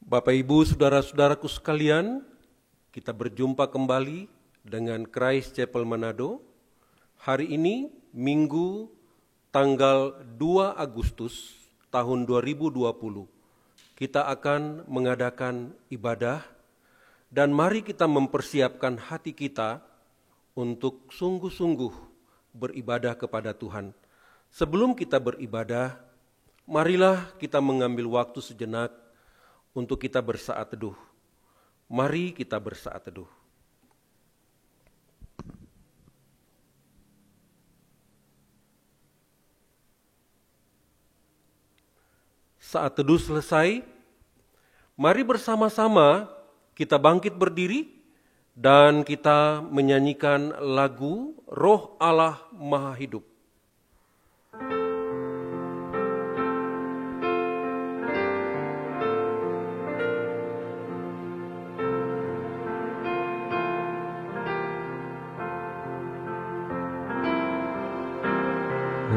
Bapak Ibu, saudara-saudaraku sekalian, kita berjumpa kembali dengan Christ Chapel Manado. Hari ini Minggu tanggal 2 Agustus tahun 2020. Kita akan mengadakan ibadah dan mari kita mempersiapkan hati kita untuk sungguh-sungguh beribadah kepada Tuhan. Sebelum kita beribadah, marilah kita mengambil waktu sejenak untuk kita bersaat teduh. Mari kita bersaat teduh. Saat teduh selesai, mari bersama-sama kita bangkit berdiri dan kita menyanyikan lagu Roh Allah Maha Hidup.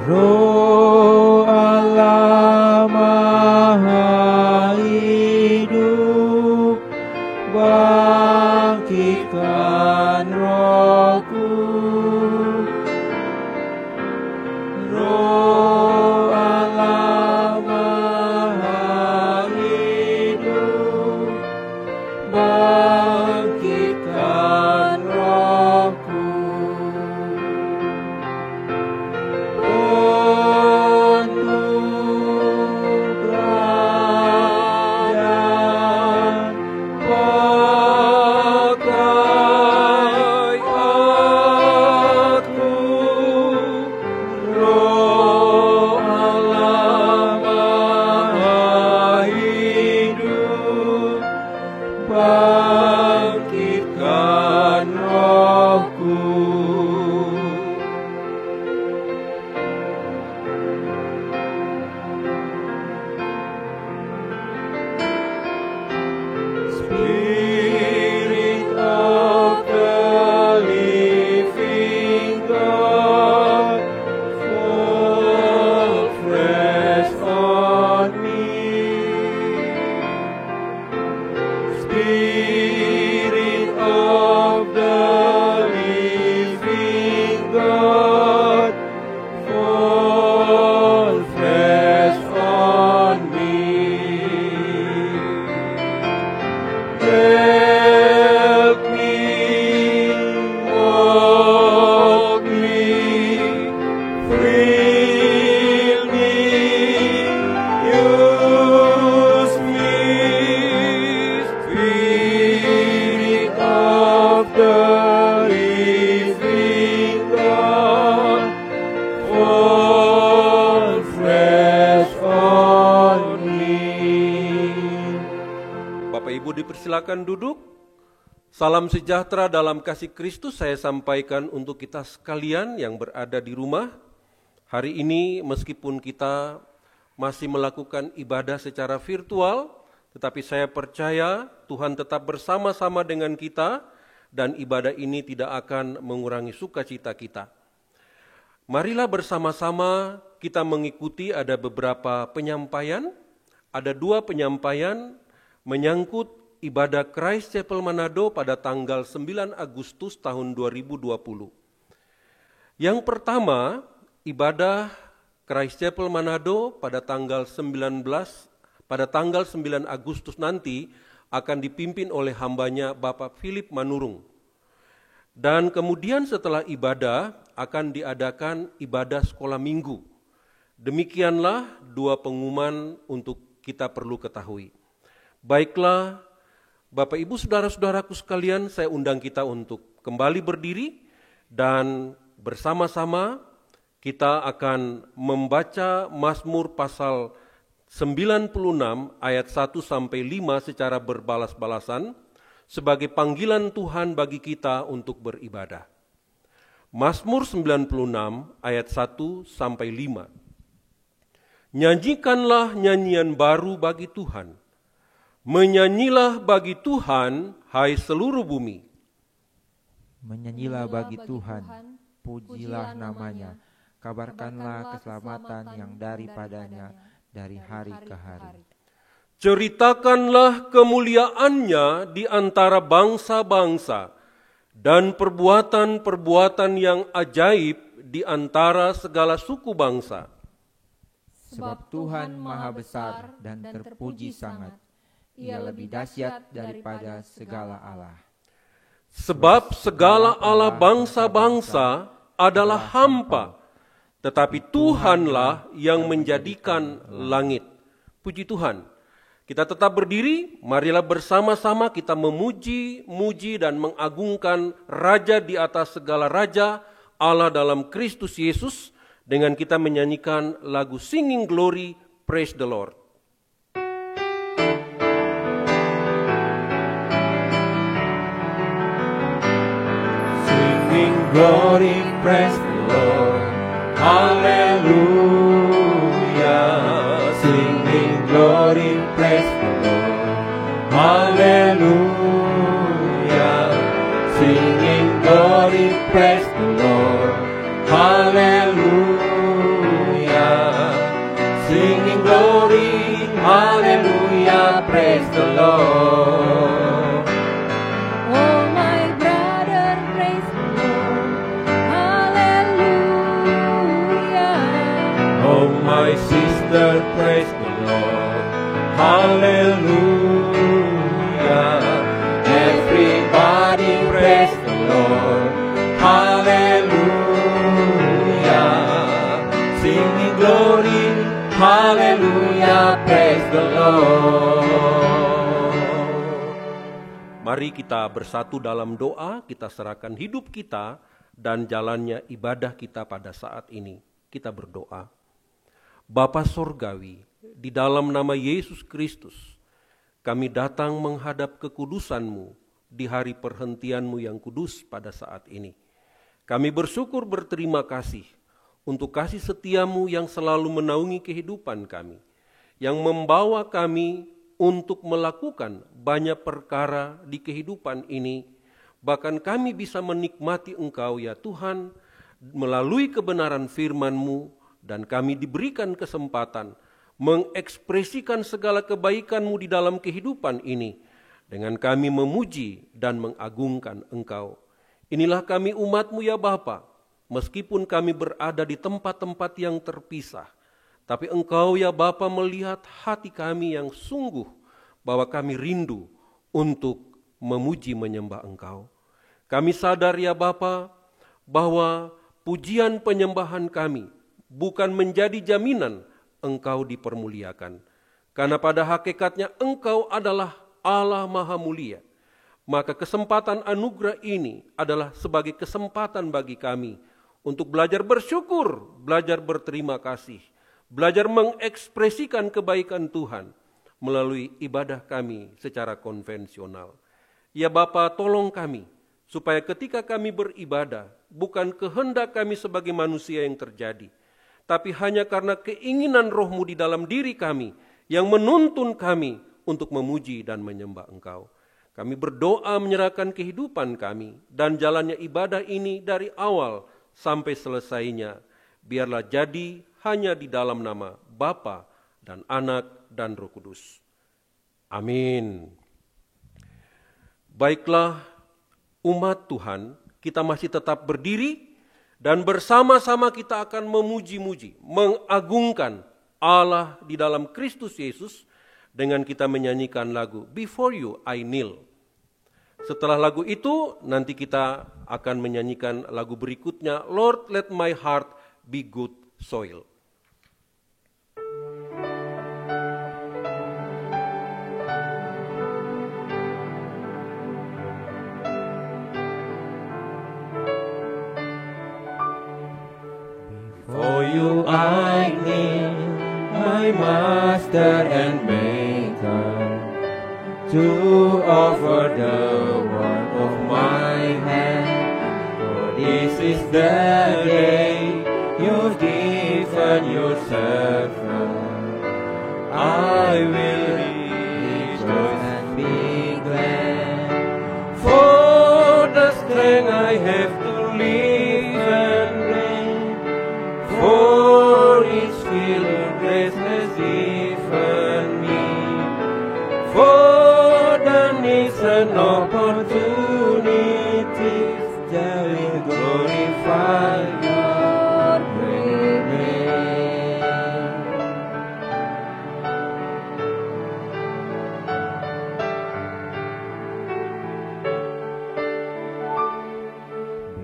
Roh Allah Maha Hidup, bangkitkan rohku. Roh Allah Maha Hidup, bangkitkan rohku. Silakan duduk. Salam sejahtera dalam kasih Kristus saya sampaikan untuk kita sekalian yang berada di rumah. Hari ini meskipun kita masih melakukan ibadah secara virtual, tetapi saya percaya Tuhan tetap bersama-sama dengan kita dan ibadah ini tidak akan mengurangi sukacita kita. Marilah bersama-sama kita mengikuti ada beberapa penyampaian. Ada 2 penyampaian menyangkut ibadah Christ Chapel Manado pada tanggal 9 Agustus tahun 2020. Yang pertama, ibadah Christ Chapel Manado pada tanggal 9 Agustus nanti akan dipimpin oleh hambanya Bapak Philip Manurung. Dan kemudian setelah ibadah akan diadakan ibadah sekolah minggu. Demikianlah 2 pengumuman untuk kita perlu ketahui. Baiklah, Bapak Ibu saudara-saudaraku sekalian, saya undang kita untuk kembali berdiri dan bersama-sama kita akan membaca Mazmur pasal 96 ayat 1 sampai 5 secara berbalas-balasan sebagai panggilan Tuhan bagi kita untuk beribadah. Mazmur 96 ayat 1 sampai 5. Nyanyikanlah nyanyian baru bagi Tuhan. Menyanyilah bagi Tuhan, hai seluruh bumi. Menyanyilah bagi Tuhan, pujilah namanya, kabarkanlah keselamatan yang daripadanya dari hari ke hari. Ceritakanlah kemuliaannya di antara bangsa-bangsa dan perbuatan-perbuatan yang ajaib di antara segala suku bangsa. Sebab Tuhan maha besar dan terpuji sangat. Ia lebih dahsyat daripada segala Allah. Sebab segala Allah bangsa-bangsa adalah hampa, tetapi Tuhanlah yang menjadikan langit. Puji Tuhan. Kita tetap berdiri, marilah bersama-sama kita memuji, muji dan mengagungkan Raja di atas segala raja, Allah dalam Kristus Yesus, dengan kita menyanyikan lagu Singing Glory, Praise the Lord. Singing glory, praise the Lord, hallelujah. Singing glory, praise the Lord, hallelujah. Singing glory, praise the Lord, hallelujah. Singing glory, hallelujah, praise the Lord. Oh my brother, praise the Lord, hallelujah. Oh my sister, praise the Lord, hallelujah. Everybody praise the Lord, hallelujah. Singing glory, hallelujah, praise the Lord. Mari kita bersatu dalam doa, kita serahkan hidup kita dan jalannya ibadah kita pada saat ini. Kita berdoa. Bapa Sorgawi, di dalam nama Yesus Kristus, kami datang menghadap kekudusan-Mu di hari perhentian-Mu yang kudus pada saat ini. Kami bersyukur berterima kasih untuk kasih setia-Mu yang selalu menaungi kehidupan kami, yang membawa kami untuk melakukan banyak perkara di kehidupan ini. Bahkan kami bisa menikmati Engkau ya Tuhan melalui kebenaran firman-Mu, dan kami diberikan kesempatan mengekspresikan segala kebaikan-Mu di dalam kehidupan ini dengan kami memuji dan mengagungkan Engkau. Inilah kami umat-Mu ya Bapa, meskipun kami berada di tempat-tempat yang terpisah, tapi Engkau ya Bapa melihat hati kami yang sungguh bahwa kami rindu untuk memuji menyembah Engkau. Kami sadar ya Bapa bahwa pujian penyembahan kami bukan menjadi jaminan Engkau dipermuliakan. Karena pada hakikatnya Engkau adalah Allah Maha Mulia. Maka kesempatan anugerah ini adalah sebagai kesempatan bagi kami untuk belajar bersyukur, belajar berterima kasih, belajar mengekspresikan kebaikan Tuhan melalui ibadah kami secara konvensional. Ya Bapa, tolong kami supaya ketika kami beribadah, bukan kehendak kami sebagai manusia yang terjadi, tapi hanya karena keinginan Roh-Mu di dalam diri kami yang menuntun kami untuk memuji dan menyembah Engkau. Kami berdoa menyerahkan kehidupan kami dan jalannya ibadah ini dari awal sampai selesainya. Biarlah jadi hanya di dalam nama Bapa dan Anak dan Roh Kudus. Amin. Baiklah umat Tuhan, kita masih tetap berdiri dan bersama-sama kita akan memuji-muji, mengagungkan Allah di dalam Kristus Yesus dengan kita menyanyikan lagu Before You I Kneel. Setelah lagu itu nanti kita akan menyanyikan lagu berikutnya, Lord Let My Heart Be Good Soil. For you I kneel, my Master and Maker, to offer the work of my hand. For this is the day you've given your servant. I will rejoice and be glad, for the strength I have to live and reign, for each skill grace has given me. given opportunities that will glorify your great name.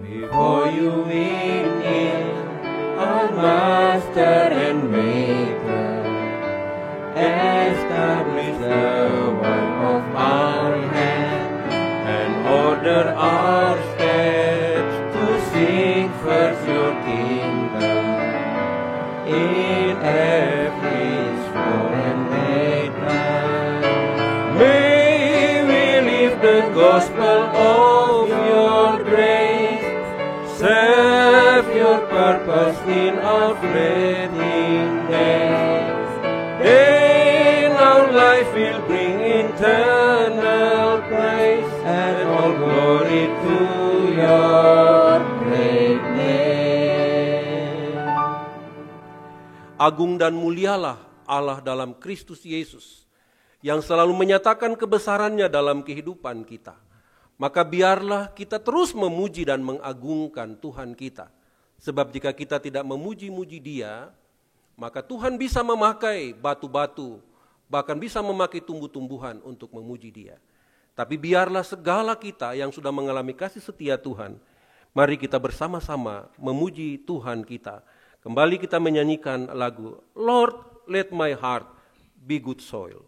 Before you win in, our Master and Maker, establish the work of our hands and order our steps to seek first your kingdom in every small and great life. May we live the gospel of your grace, serve your purpose in our fleeting days. Then our life will bring eternal praise and all glory to your great name. Agung dan mulialah Allah dalam Kristus Yesus, yang selalu menyatakan kebesarannya dalam kehidupan kita. Maka biarlah kita terus memuji dan mengagungkan Tuhan kita. Sebab jika kita tidak memuji-muji Dia, maka Tuhan bisa memakai batu-batu, bahkan bisa memakai tumbuh-tumbuhan untuk memuji Dia. Tapi biarlah segala kita yang sudah mengalami kasih setia Tuhan, mari kita bersama-sama memuji Tuhan kita. Kembali kita menyanyikan lagu Lord, let my heart be good soil.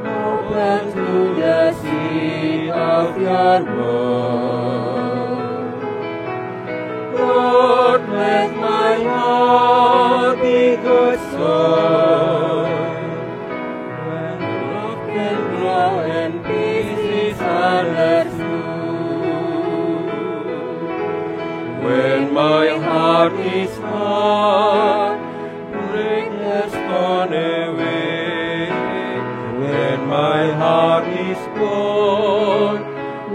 Open to the sea of your word. Lord, let my heart be good soil, when love can grow and peace is understood. When my heart is hard, break the stone away. When my heart is cold,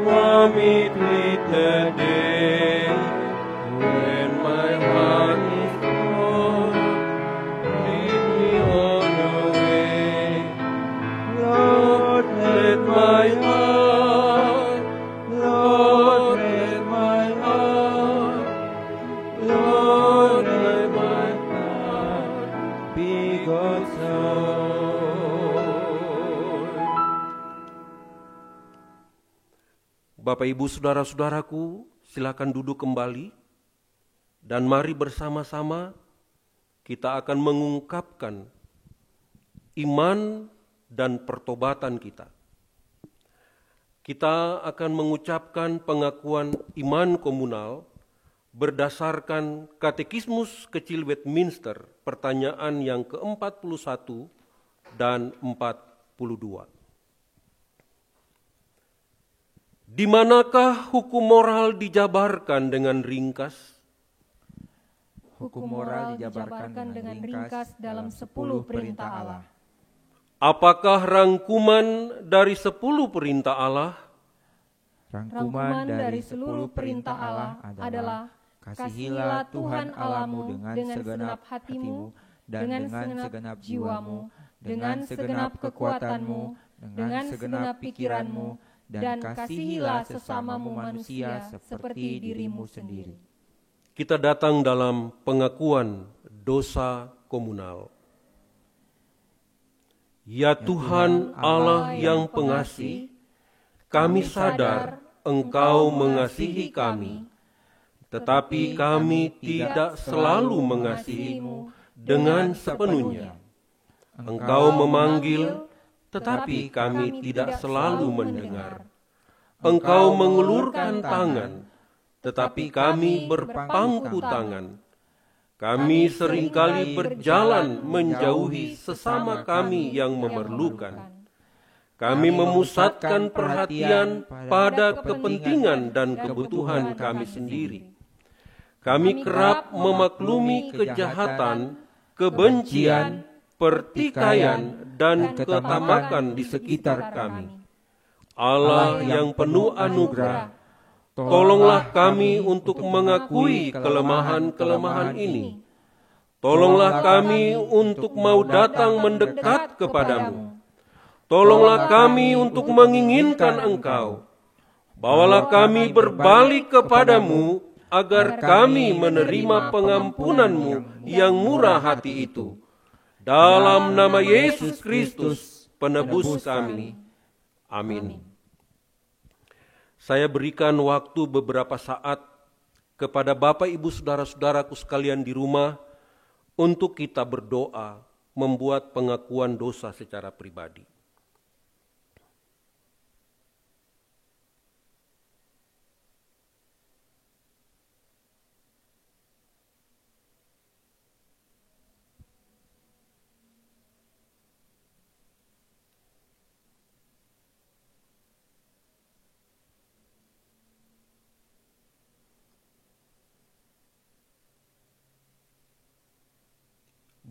warm it with the day. When my heart is cold, lead me on the way. Lord, let my heart, Lord, let my heart, Lord, let my heart be good soul. Bapak, Ibu, saudara-saudaraku, silakan duduk kembali dan mari bersama-sama kita akan mengungkapkan iman dan pertobatan kita. Kita akan mengucapkan pengakuan iman komunal berdasarkan Katekismus Kecil Westminster, pertanyaan yang ke-41 dan 42. Di manakah hukum moral dijabarkan dengan ringkas? Hukum moral dijabarkan dengan ringkas dalam 10 perintah Allah. Apakah rangkuman dari 10 perintah Allah? Rangkuman dari seluruh perintah Allah adalah kasihilah Tuhan Allahmu dengan segenap hatimu, dan dengan segenap jiwamu, dengan segenap kekuatanmu, dengan segenap pikiranmu, dan kasihilah sesamamu manusia seperti dirimu sendiri. Kita datang dalam pengakuan dosa komunal. Ya Tuhan Allah yang pengasih, kami sadar Engkau mengasihi kami, tetapi kami tidak selalu mengasihi-Mu dengan sepenuhnya. Engkau memanggil, tetapi kami tidak selalu mendengar. Engkau mengulurkan tangan, tetapi kami berpangku tangan. Kami seringkali berjalan menjauhi sesama kami yang memerlukan. Kami memusatkan perhatian pada kepentingan dan kebutuhan kami sendiri. Kami kerap memaklumi kejahatan, kebencian, pertikaian, dan ketamakan di sekitar kami. Allah yang penuh anugerah, tolonglah kami untuk mengakui kelemahan-kelemahan ini. Tolonglah kami untuk mau datang mendekat kepadamu. Tolonglah kami untuk menginginkan Engkau. Bawalah kami berbalik kepadamu, agar kami menerima pengampunan-Mu yang murah hati itu. Dalam nama Yesus Kristus, penebus kami. Amin. Saya berikan waktu beberapa saat kepada Bapak Ibu Saudara-saudaraku sekalian di rumah untuk kita berdoa, membuat pengakuan dosa secara pribadi.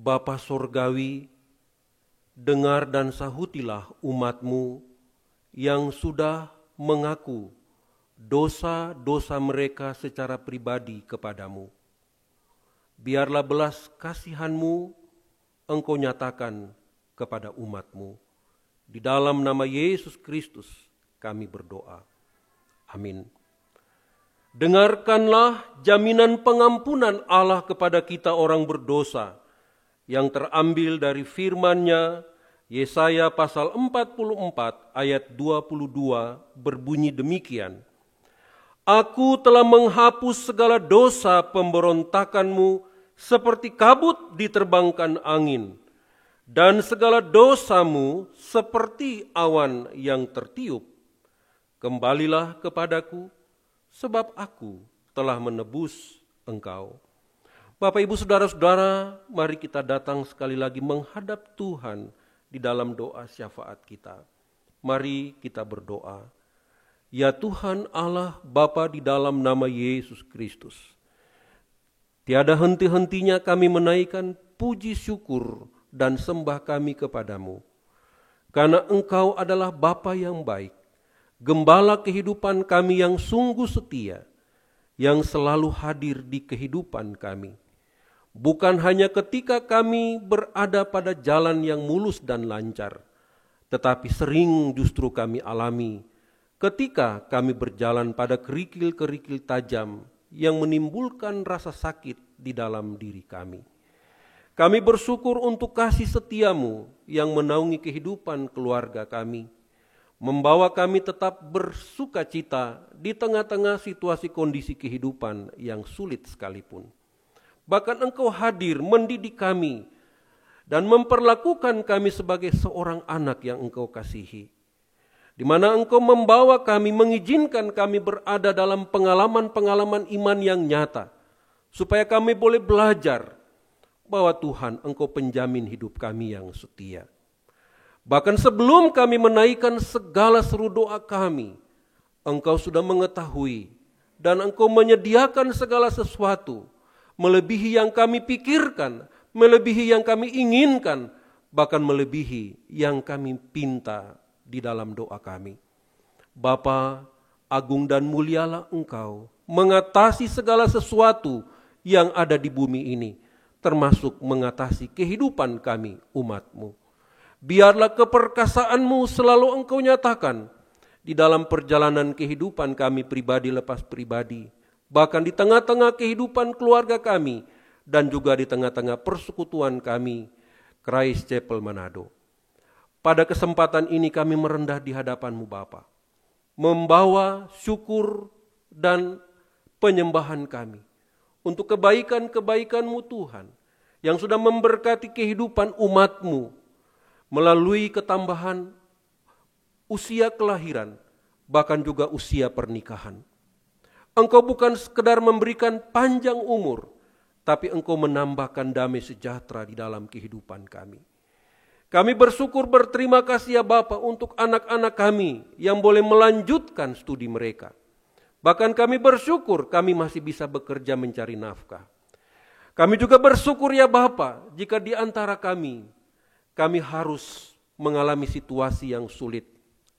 Bapa Sorgawi, dengar dan sahutilah umat-Mu yang sudah mengaku dosa-dosa mereka secara pribadi kepadamu. Biarlah belas kasihan-Mu Engkau nyatakan kepada umat-Mu. Di dalam nama Yesus Kristus kami berdoa. Amin. Dengarkanlah jaminan pengampunan Allah kepada kita orang berdosa, yang terambil dari firman-Nya Yesaya pasal 44 ayat 22 berbunyi demikian. Aku telah menghapus segala dosa pemberontakanmu seperti kabut diterbangkan angin, dan segala dosamu seperti awan yang tertiup. Kembalilah kepadaku, sebab aku telah menebus engkau. Bapak, Ibu, Saudara-saudara, mari kita datang sekali lagi menghadap Tuhan di dalam doa syafaat kita. Mari kita berdoa. Ya Tuhan Allah Bapa, di dalam nama Yesus Kristus, tiada henti-hentinya kami menaikkan puji syukur dan sembah kami kepadamu. Karena Engkau adalah Bapa yang baik, Gembala kehidupan kami yang sungguh setia, yang selalu hadir di kehidupan kami. Bukan hanya ketika kami berada pada jalan yang mulus dan lancar, tetapi sering justru kami alami ketika kami berjalan pada kerikil-kerikil tajam yang menimbulkan rasa sakit di dalam diri kami. Kami bersyukur untuk kasih setia-Mu yang menaungi kehidupan keluarga kami, membawa kami tetap bersukacita di tengah-tengah situasi kondisi kehidupan yang sulit sekalipun. Bahkan Engkau hadir mendidik kami dan memperlakukan kami sebagai seorang anak yang Engkau kasihi, di mana Engkau membawa kami, mengizinkan kami berada dalam pengalaman-pengalaman iman yang nyata, supaya kami boleh belajar bahwa Tuhan Engkau penjamin hidup kami yang setia. Bahkan sebelum kami menaikkan segala seru doa kami, Engkau sudah mengetahui dan Engkau menyediakan segala sesuatu, melebihi yang kami pikirkan, melebihi yang kami inginkan, bahkan melebihi yang kami pinta di dalam doa kami. Bapa, agung dan mulialah Engkau mengatasi segala sesuatu yang ada di bumi ini, termasuk mengatasi kehidupan kami umat-Mu. Biarlah keperkasaan-Mu selalu Engkau nyatakan di dalam perjalanan kehidupan kami pribadi lepas pribadi, bahkan di tengah-tengah kehidupan keluarga kami, dan juga di tengah-tengah persekutuan kami, Christ Chapel Manado. Pada kesempatan ini kami merendah di hadapan-Mu Bapa, membawa syukur dan penyembahan kami untuk kebaikan-kebaikan-Mu Tuhan, yang sudah memberkati kehidupan umat-Mu melalui ketambahan usia kelahiran, bahkan juga usia pernikahan. Engkau bukan sekedar memberikan panjang umur, tapi Engkau menambahkan damai sejahtera di dalam kehidupan kami. Kami bersyukur, berterima kasih ya Bapa untuk anak-anak kami yang boleh melanjutkan studi mereka. Bahkan kami bersyukur kami masih bisa bekerja mencari nafkah. Kami juga bersyukur ya Bapa, jika di antara kami harus mengalami situasi yang sulit.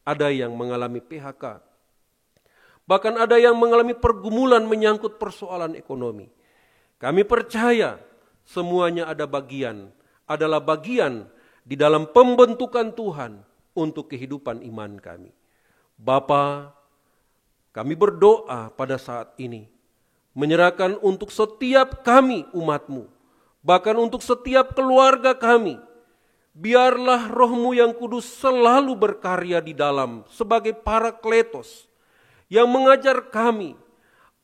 Ada yang mengalami PHK. Bahkan ada yang mengalami pergumulan menyangkut persoalan ekonomi. Kami percaya semuanya adalah bagian di dalam pembentukan Tuhan untuk kehidupan iman kami. Bapa, kami berdoa pada saat ini, menyerahkan untuk setiap kami umat-Mu, bahkan untuk setiap keluarga kami. Biarlah Roh-Mu yang kudus selalu berkarya di dalam sebagai Parakletos, yang mengajar kami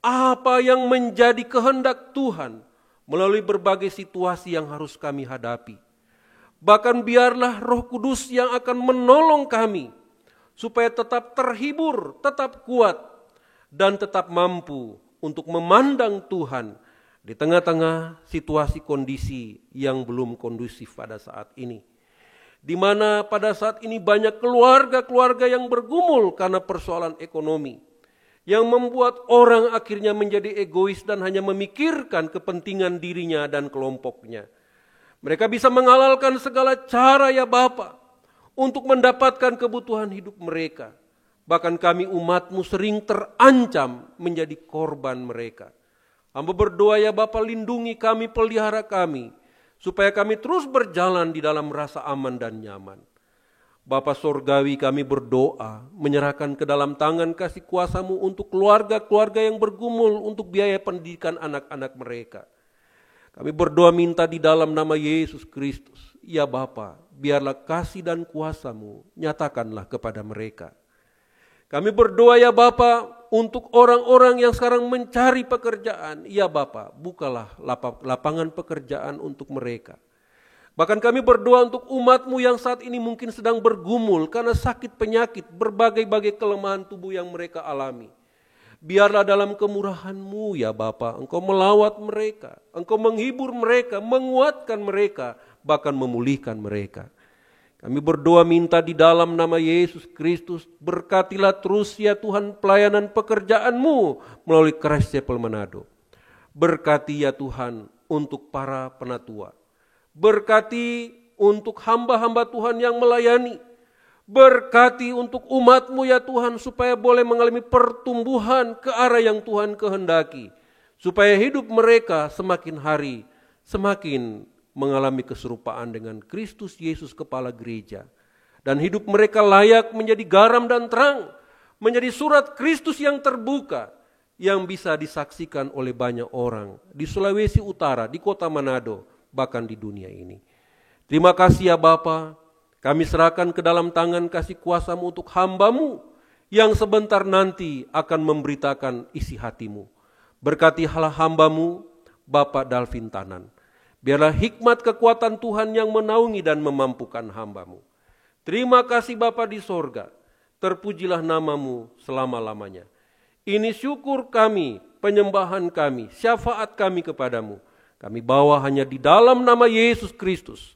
apa yang menjadi kehendak Tuhan melalui berbagai situasi yang harus kami hadapi. Bahkan biarlah Roh Kudus yang akan menolong kami supaya tetap terhibur, tetap kuat, dan tetap mampu untuk memandang Tuhan di tengah-tengah situasi kondisi yang belum kondusif pada saat ini. Di mana pada saat ini banyak keluarga-keluarga yang bergumul karena persoalan ekonomi, yang membuat orang akhirnya menjadi egois dan hanya memikirkan kepentingan dirinya dan kelompoknya. Mereka bisa menghalalkan segala cara ya Bapa untuk mendapatkan kebutuhan hidup mereka. Bahkan kami umat-Mu sering terancam menjadi korban mereka. Hamba berdoa ya Bapa, lindungi kami, pelihara kami, supaya kami terus berjalan di dalam rasa aman dan nyaman. Bapa Sorgawi, kami berdoa menyerahkan ke dalam tangan kasih kuasa-Mu untuk keluarga-keluarga yang bergumul untuk biaya pendidikan anak-anak mereka. Kami berdoa minta di dalam nama Yesus Kristus, ya Bapa, biarlah kasih dan kuasa-Mu nyatakanlah kepada mereka. Kami berdoa ya Bapa untuk orang-orang yang sekarang mencari pekerjaan, ya Bapa, bukalah lapangan pekerjaan untuk mereka. Bahkan kami berdoa untuk umat-Mu yang saat ini mungkin sedang bergumul karena sakit penyakit, berbagai-bagai kelemahan tubuh yang mereka alami. Biarlah dalam kemurahan-Mu ya Bapa, Engkau melawat mereka, Engkau menghibur mereka, menguatkan mereka, bahkan memulihkan mereka. Kami berdoa minta di dalam nama Yesus Kristus, berkatilah terus ya Tuhan pelayanan pekerjaan-Mu melalui Christ Chapel Manado. Berkati ya Tuhan untuk para penatua. Berkati untuk hamba-hamba Tuhan yang melayani. Berkati untuk umat-Mu ya Tuhan supaya boleh mengalami pertumbuhan ke arah yang Tuhan kehendaki. Supaya hidup mereka semakin hari semakin mengalami keserupaan dengan Kristus Yesus Kepala Gereja. Dan hidup mereka layak menjadi garam dan terang, menjadi surat Kristus yang terbuka, yang bisa disaksikan oleh banyak orang di Sulawesi Utara, di kota Manado, bahkan di dunia ini. Terima kasih ya Bapa, kami serahkan ke dalam tangan kasih kuasa-Mu untuk hamba-Mu, yang sebentar nanti akan memberitakan isi hati-Mu. Berkati hamba-Mu, Bapak Dalvin Tanan. Biarlah hikmat kekuatan Tuhan yang menaungi dan memampukan hamba-Mu. Terima kasih Bapa di sorga, terpujilah nama-Mu selama-lamanya. Ini syukur kami, penyembahan kami, syafaat kami kepadamu. Kami bawa hanya di dalam nama Yesus Kristus,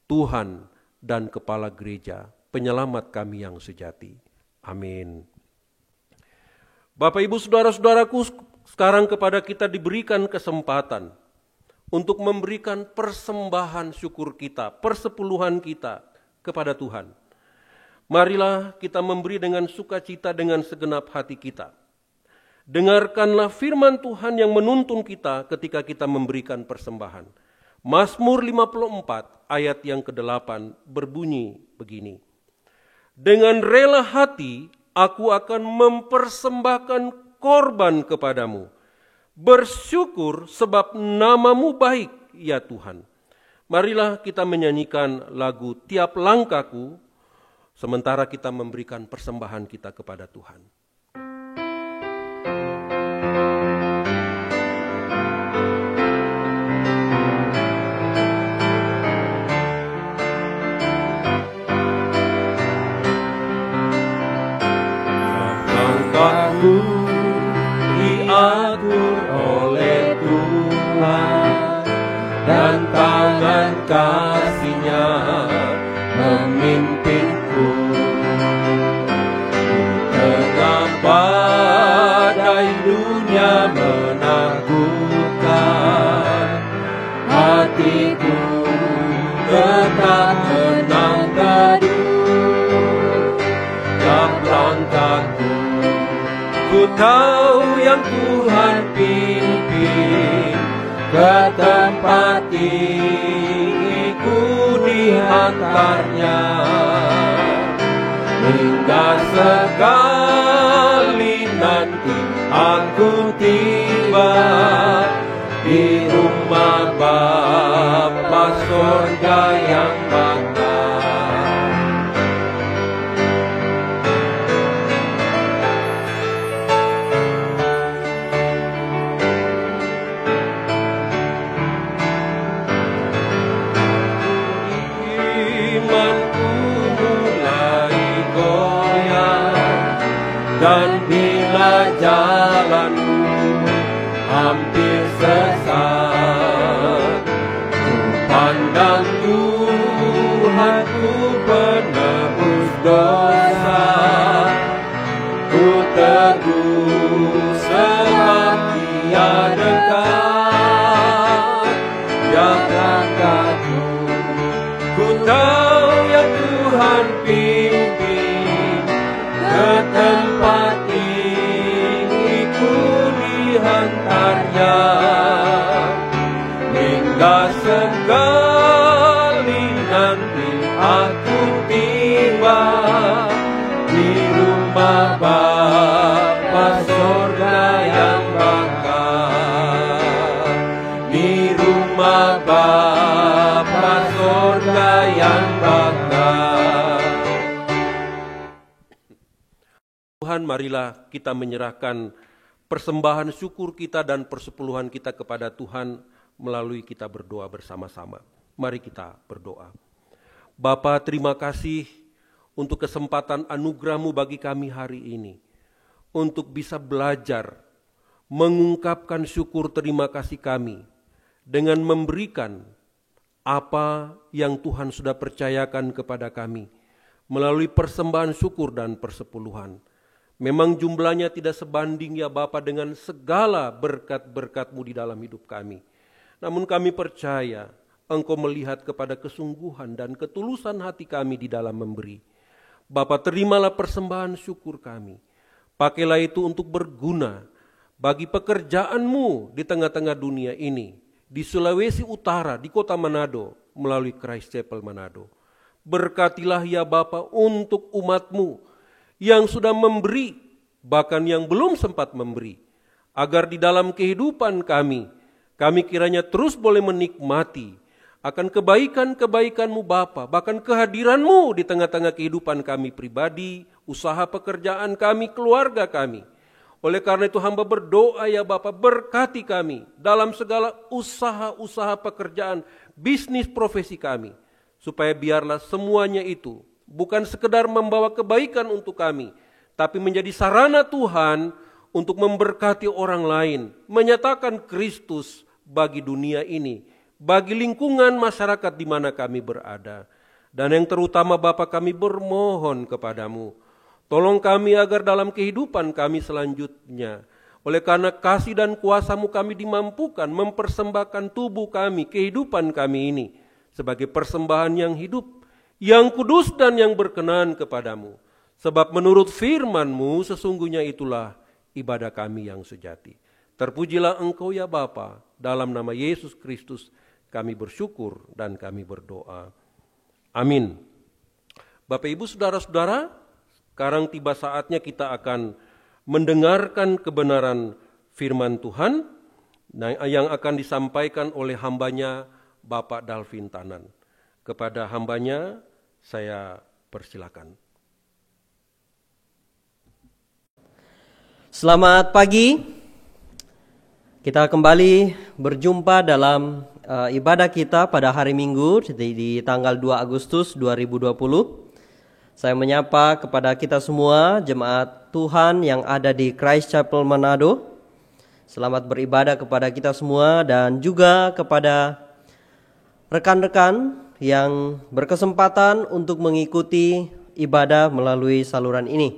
Tuhan dan Kepala Gereja, penyelamat kami yang sejati. Amin. Bapak Ibu Saudara-saudaraku, sekarang kepada kita diberikan kesempatan untuk memberikan persembahan syukur kita, persepuluhan kita kepada Tuhan. Marilah kita memberi dengan sukacita dengan segenap hati kita. Dengarkanlah firman Tuhan yang menuntun kita ketika kita memberikan persembahan. Mazmur 54 ayat yang ke-8 berbunyi begini. Dengan rela hati aku akan mempersembahkan korban kepadamu. Bersyukur sebab nama-Mu baik, ya Tuhan. Marilah kita menyanyikan lagu Tiap Langkahku, sementara kita memberikan persembahan kita kepada Tuhan. Langkahku diatur oleh Tuhan, dan tangan kasih-Nya memimpinku. Di tengah badai Hanya menakutkan, hatiku tetap tenang teduh. Tiap langkahku, ku tahu yang Tuhan pimpin ke tempat tinggiku diantarnya. Hingga sekali nanti aku tiba di rumah Bapa sorga yang bangga. Imanku mulai goyah, dan bila jalanku hampir sesat, ku pandang Tuhanku penebus dosa. Ku teguh sebab Dia dekat, jagaku. Ku tahu yang Tuhan pimpin ke tempat tinggiku dihantarnya. Hingga sekali nanti aku tiba di rumah Bapa sorga yang bangga. Di rumah Bapa sorga yang bangga. Tuhan, marilah kita menyerahkan persembahan syukur kita dan persepuluhan kita kepada Tuhan melalui kita berdoa bersama-sama. Mari kita berdoa. Bapa, terima kasih untuk kesempatan anugerah-Mu bagi kami hari ini, untuk bisa belajar mengungkapkan syukur terima kasih kami dengan memberikan apa yang Tuhan sudah percayakan kepada kami melalui persembahan syukur dan persepuluhan. Memang jumlahnya tidak sebanding ya Bapa dengan segala berkat-berkat-Mu di dalam hidup kami. Namun kami percaya Engkau melihat kepada kesungguhan dan ketulusan hati kami di dalam memberi. Bapa, terimalah persembahan syukur kami. Pakailah itu untuk berguna bagi pekerjaan-Mu di tengah-tengah dunia ini, di Sulawesi Utara, di kota Manado, melalui Christ Chapel Manado. Berkatilah ya Bapa untuk umat-Mu yang sudah memberi, bahkan yang belum sempat memberi, agar di dalam kehidupan kami kiranya terus boleh menikmati akan kebaikan-kebaikan-Mu Bapa, bahkan kehadiran-Mu di tengah-tengah kehidupan kami pribadi, usaha pekerjaan kami, keluarga kami. Oleh karena itu hamba berdoa ya Bapa, berkati kami dalam segala usaha-usaha pekerjaan, bisnis profesi kami, supaya biarlah semuanya itu bukan sekedar membawa kebaikan untuk kami, tapi menjadi sarana Tuhan untuk memberkati orang lain, menyatakan Kristus bagi dunia ini, bagi lingkungan masyarakat di mana kami berada. Dan yang terutama Bapa, kami bermohon kepadamu, tolong kami agar dalam kehidupan kami selanjutnya, oleh karena kasih dan kuasa-Mu kami dimampukan mempersembahkan tubuh kami, kehidupan kami ini, sebagai persembahan yang hidup, yang kudus dan yang berkenan kepadamu. Sebab menurut firman-Mu sesungguhnya itulah ibadah kami yang sejati. Terpujilah Engkau ya Bapa, dalam nama Yesus Kristus kami bersyukur dan kami berdoa. Amin. Bapak Ibu Saudara-saudara, sekarang tiba saatnya kita akan mendengarkan kebenaran firman Tuhan yang akan disampaikan oleh hambanya Bapak Dalvin Tanan. Kepada hambanya saya persilakan. Selamat pagi. Kita kembali berjumpa dalam ibadah kita pada hari Minggu di tanggal 2 Agustus 2020. Saya menyapa kepada kita semua jemaat Tuhan yang ada di Christ Chapel Manado. Selamat beribadah kepada kita semua dan juga kepada rekan-rekan yang berkesempatan untuk mengikuti ibadah melalui saluran ini.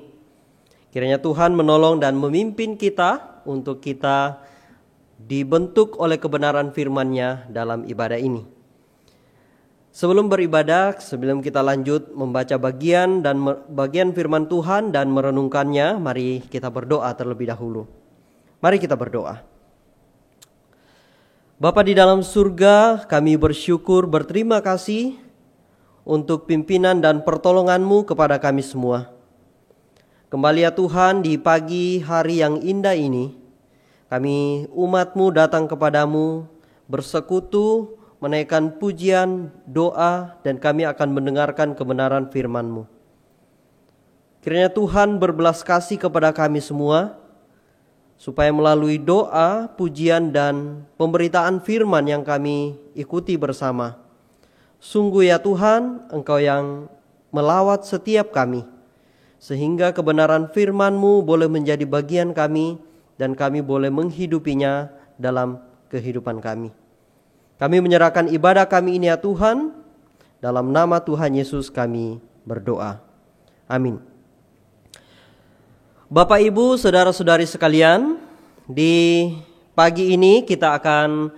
Kiranya Tuhan menolong dan memimpin kita untuk kita dibentuk oleh kebenaran firman-Nya dalam ibadah ini. Sebelum beribadah, sebelum kita lanjut membaca bagian firman Tuhan dan merenungkannya, mari kita berdoa terlebih dahulu. Mari kita berdoa. Bapa di dalam surga, kami bersyukur, berterima kasih untuk pimpinan dan pertolongan-Mu kepada kami semua. Kembali ya Tuhan, di pagi hari yang indah ini, kami umat-Mu datang kepadamu, bersekutu, menaikkan pujian, doa, dan kami akan mendengarkan kebenaran firman-Mu. Kiranya Tuhan berbelas kasih kepada kami semua, supaya melalui doa, pujian, dan pemberitaan firman yang kami ikuti bersama, sungguh ya Tuhan, Engkau yang melawat setiap kami, sehingga kebenaran firman-Mu boleh menjadi bagian kami dan kami boleh menghidupinya dalam kehidupan kami. Kami menyerahkan ibadah kami ini ya Tuhan, dalam nama Tuhan Yesus kami berdoa. Amin. Bapak, Ibu, saudara-saudari sekalian, di pagi ini kita akan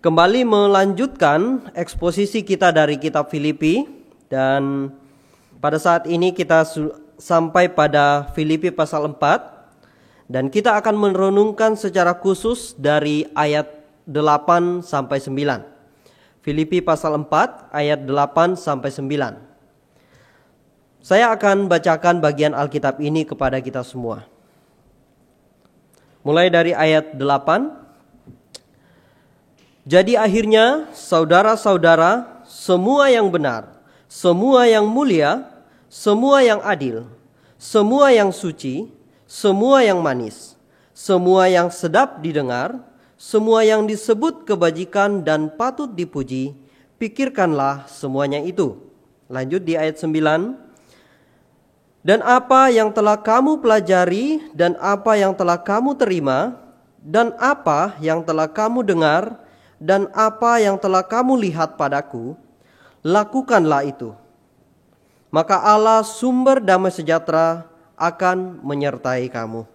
kembali melanjutkan eksposisi kita dari kitab Filipi, dan pada saat ini kita sampai pada Filipi pasal 4, dan kita akan merenungkan secara khusus dari ayat 8 sampai 9. Filipi pasal 4 ayat 8 sampai 9. Saya akan bacakan bagian Alkitab ini kepada kita semua. Mulai dari ayat 8. Jadi akhirnya saudara-saudara, semua yang benar, semua yang mulia, semua yang adil, semua yang suci, semua yang manis, semua yang sedap didengar, semua yang disebut kebajikan dan patut dipuji, pikirkanlah semuanya itu. Lanjut di ayat 9. Dan apa yang telah kamu pelajari, dan apa yang telah kamu terima, dan apa yang telah kamu dengar, dan apa yang telah kamu lihat padaku, lakukanlah itu. Maka Allah sumber damai sejahtera akan menyertai kamu.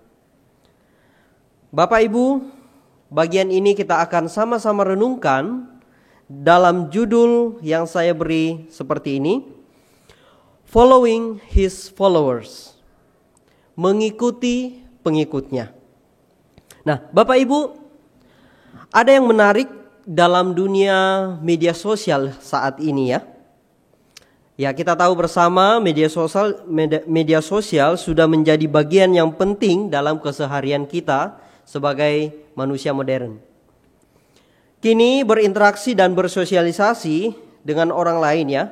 Bapak Ibu, bagian ini kita akan sama-sama renungkan dalam judul yang saya beri seperti ini, Following His Followers, mengikuti pengikutnya. Nah, Bapak Ibu, ada yang menarik dalam dunia media sosial saat ini ya. Ya, kita tahu bersama media sosial sudah menjadi bagian yang penting dalam keseharian kita sebagai manusia modern. Kini berinteraksi dan bersosialisasi dengan orang lain ya,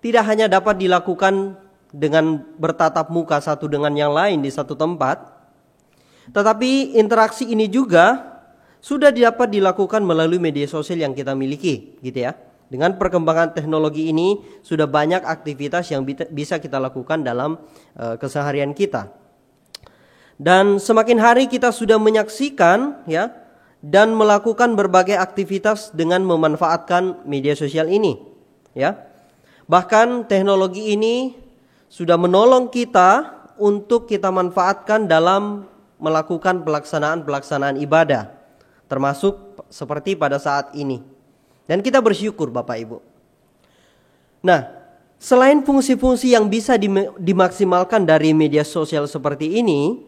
tidak hanya dapat dilakukan dengan bertatap muka satu dengan yang lain di satu tempat, tetapi interaksi ini juga sudah dapat dilakukan melalui media sosial yang kita miliki, gitu ya. Dengan perkembangan teknologi ini sudah banyak aktivitas yang bisa kita lakukan dalam keseharian kita. Dan semakin hari kita sudah menyaksikan ya dan melakukan berbagai aktivitas dengan memanfaatkan media sosial ini, ya. Bahkan teknologi ini sudah menolong kita untuk kita manfaatkan dalam melakukan pelaksanaan ibadah, termasuk seperti pada saat ini. Dan kita bersyukur Bapak Ibu. Nah, selain fungsi-fungsi yang bisa dimaksimalkan dari media sosial seperti ini,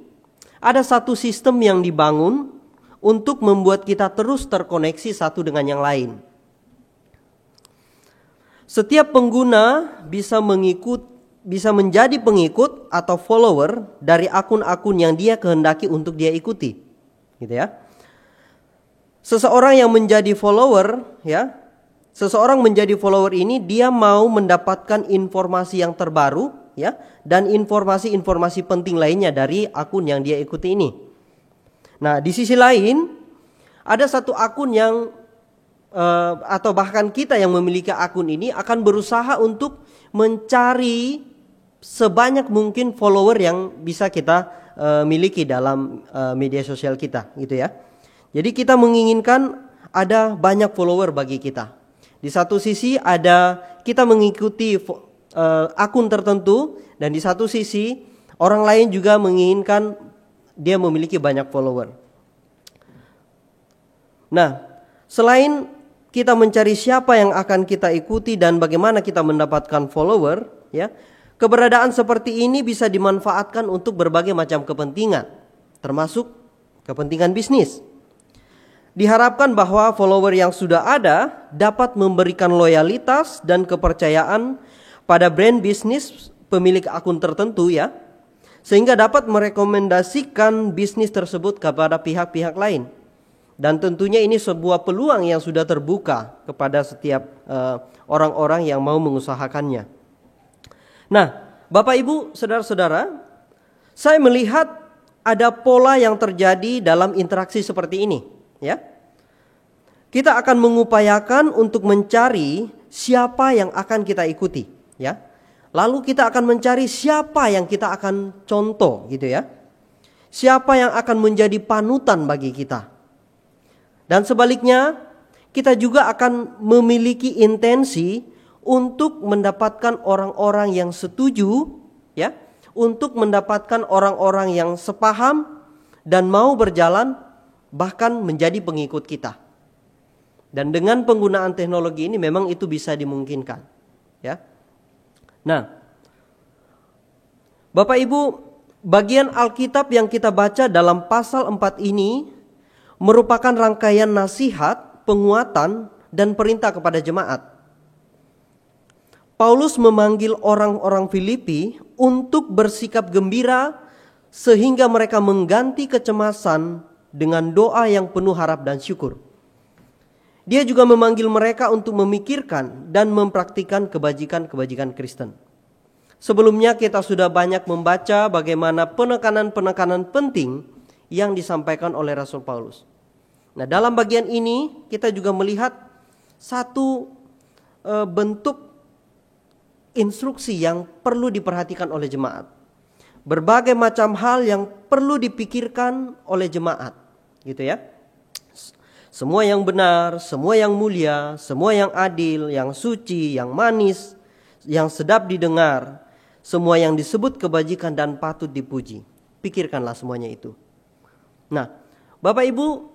ada satu sistem yang dibangun untuk membuat kita terus terkoneksi satu dengan yang lain. Setiap pengguna bisa menjadi pengikut atau follower dari akun-akun yang dia kehendaki untuk dia ikuti, gitu ya. Seseorang yang menjadi follower, ya, seseorang menjadi follower ini dia mau mendapatkan informasi yang terbaru, ya, dan informasi-informasi penting lainnya dari akun yang dia ikuti ini. Nah, di sisi lain ada satu akun yang atau bahkan kita yang memiliki akun ini akan berusaha untuk mencari sebanyak mungkin follower yang bisa kita miliki dalam media sosial kita, gitu ya. Jadi kita menginginkan ada banyak follower bagi kita. Di satu sisi ada kita mengikuti akun tertentu, dan di satu sisi orang lain juga menginginkan dia memiliki banyak follower. Nah, selain kita mencari siapa yang akan kita ikuti dan bagaimana kita mendapatkan follower, ya, keberadaan seperti ini bisa dimanfaatkan untuk berbagai macam kepentingan, termasuk kepentingan bisnis. Diharapkan bahwa follower yang sudah ada dapat memberikan loyalitas dan kepercayaan pada brand bisnis pemilik akun tertentu, ya, sehingga dapat merekomendasikan bisnis tersebut kepada pihak-pihak lain. Dan tentunya ini sebuah peluang yang sudah terbuka kepada setiap orang-orang yang mau mengusahakannya. Nah, Bapak Ibu, saudara-saudara, saya melihat ada pola yang terjadi dalam interaksi seperti ini, ya. Kita akan mengupayakan untuk mencari siapa yang akan kita ikuti, ya. Lalu kita akan mencari siapa yang kita akan contoh, gitu ya. Siapa yang akan menjadi panutan bagi kita. Dan sebaliknya, kita juga akan memiliki intensi untuk mendapatkan orang-orang yang setuju, ya, untuk mendapatkan orang-orang yang sepaham dan mau berjalan bahkan menjadi pengikut kita. Dan dengan penggunaan teknologi ini memang itu bisa dimungkinkan, ya. Nah, Bapak Ibu, bagian Alkitab yang kita baca dalam pasal 4 ini merupakan rangkaian nasihat, penguatan, dan perintah kepada jemaat. Paulus memanggil orang-orang Filipi untuk bersikap gembira sehingga mereka mengganti kecemasan dengan doa yang penuh harap dan syukur. Dia juga memanggil mereka untuk memikirkan dan mempraktikkan kebajikan-kebajikan Kristen. Sebelumnya kita sudah banyak membaca bagaimana penekanan-penekanan penting yang disampaikan oleh Rasul Paulus. Nah, dalam bagian ini kita juga melihat satu bentuk instruksi yang perlu diperhatikan oleh jemaat. Berbagai macam hal yang perlu dipikirkan oleh jemaat, gitu ya. Semua yang benar, semua yang mulia, semua yang adil, yang suci, yang manis, yang sedap didengar, semua yang disebut kebajikan dan patut dipuji. Pikirkanlah semuanya itu. Nah, Bapak Ibu,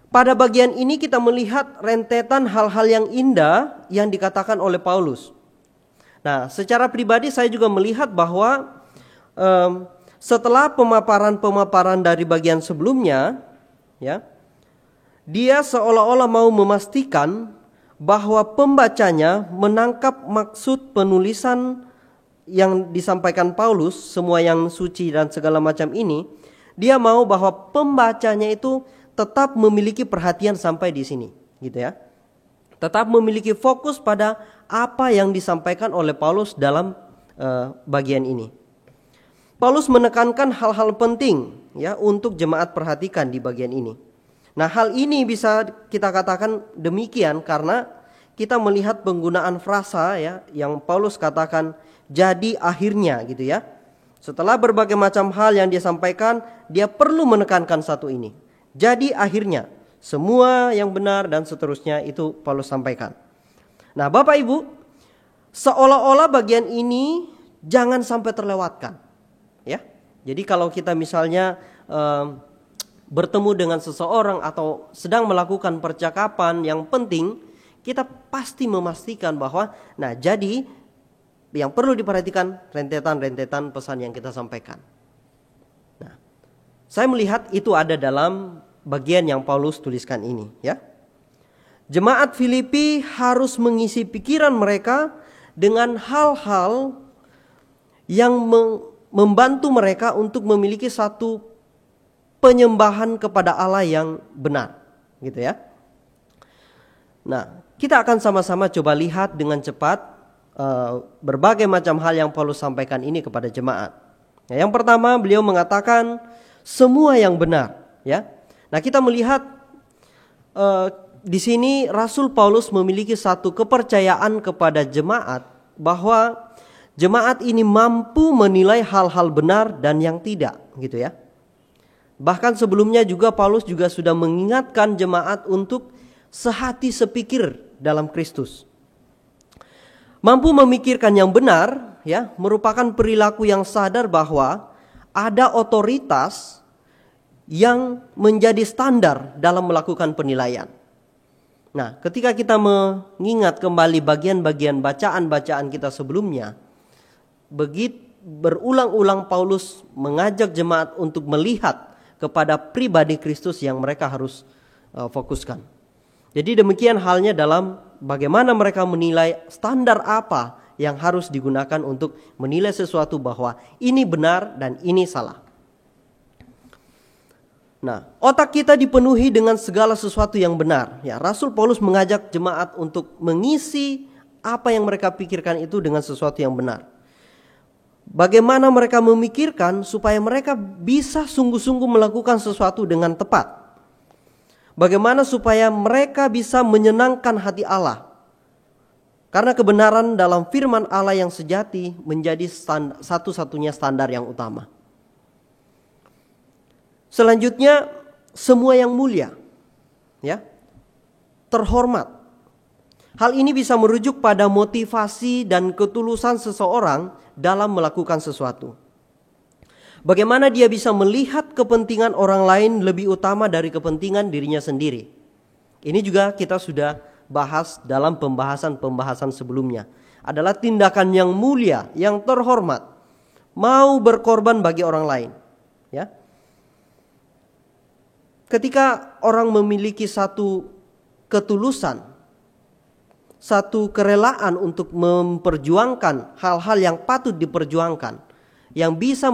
pada bagian ini kita melihat rentetan hal-hal yang indah yang dikatakan oleh Paulus. Nah, secara pribadi saya juga melihat bahwa setelah pemaparan-pemaparan dari bagian sebelumnya, ya, dia seolah-olah mau memastikan bahwa pembacanya menangkap maksud penulisan yang disampaikan Paulus, semua yang suci dan segala macam ini. Dia mau bahwa pembacanya itu tetap memiliki perhatian sampai di sini, gitu ya. Tetap memiliki fokus pada apa yang disampaikan oleh Paulus dalam bagian ini. Paulus menekankan hal-hal penting, ya, untuk jemaat perhatikan di bagian ini. Nah, hal ini bisa kita katakan demikian karena kita melihat penggunaan frasa, ya, yang Paulus katakan jadi akhirnya, gitu ya. Setelah berbagai macam hal yang dia sampaikan, dia perlu menekankan satu ini. Jadi akhirnya, semua yang benar dan seterusnya itu Paulus sampaikan. Nah, Bapak Ibu, seolah-olah bagian ini jangan sampai terlewatkan, ya. Jadi kalau kita misalnya bertemu dengan seseorang atau sedang melakukan percakapan yang penting, kita pasti memastikan bahwa, nah, jadi yang perlu diperhatikan rentetan-rentetan pesan yang kita sampaikan. Nah, saya melihat itu ada dalam bagian yang Paulus tuliskan ini, ya. Jemaat Filipi harus mengisi pikiran mereka dengan hal-hal yang membantu mereka untuk memiliki satu penyembahan kepada Allah yang benar, gitu ya. Nah, kita akan sama-sama coba lihat dengan cepat berbagai macam hal yang Paulus sampaikan ini kepada jemaat. Nah, yang pertama, beliau mengatakan semua yang benar, ya. Nah, kita melihat di sini Rasul Paulus memiliki satu kepercayaan kepada jemaat bahwa jemaat ini mampu menilai hal-hal benar dan yang tidak, gitu ya. Bahkan sebelumnya juga Paulus juga sudah mengingatkan jemaat untuk sehati sepikir dalam Kristus. Mampu memikirkan yang benar, ya, merupakan perilaku yang sadar bahwa ada otoritas yang menjadi standar dalam melakukan penilaian. Nah, ketika kita mengingat kembali bagian-bagian bacaan-bacaan kita sebelumnya, berulang-ulang Paulus mengajak jemaat untuk melihat kepada pribadi Kristus yang mereka harus fokuskan. Jadi demikian halnya dalam bagaimana mereka menilai standar apa yang harus digunakan untuk menilai sesuatu bahwa ini benar dan ini salah. Nah, otak kita dipenuhi dengan segala sesuatu yang benar. Ya, Rasul Paulus mengajak jemaat untuk mengisi apa yang mereka pikirkan itu dengan sesuatu yang benar. Bagaimana mereka memikirkan supaya mereka bisa sungguh-sungguh melakukan sesuatu dengan tepat. Bagaimana supaya mereka bisa menyenangkan hati Allah. Karena kebenaran dalam firman Allah yang sejati menjadi satu-satunya standar yang utama. Selanjutnya, semua yang mulia, ya, terhormat. Hal ini bisa merujuk pada motivasi dan ketulusan seseorang dalam melakukan sesuatu. Bagaimana dia bisa melihat kepentingan orang lain lebih utama dari kepentingan dirinya sendiri. Ini juga kita sudah bahas dalam pembahasan sebelumnya. Adalah tindakan yang mulia, yang terhormat, mau berkorban bagi orang lain, ya. Ketika orang memiliki satu ketulusan, satu kerelaan untuk memperjuangkan hal-hal yang patut diperjuangkan, yang bisa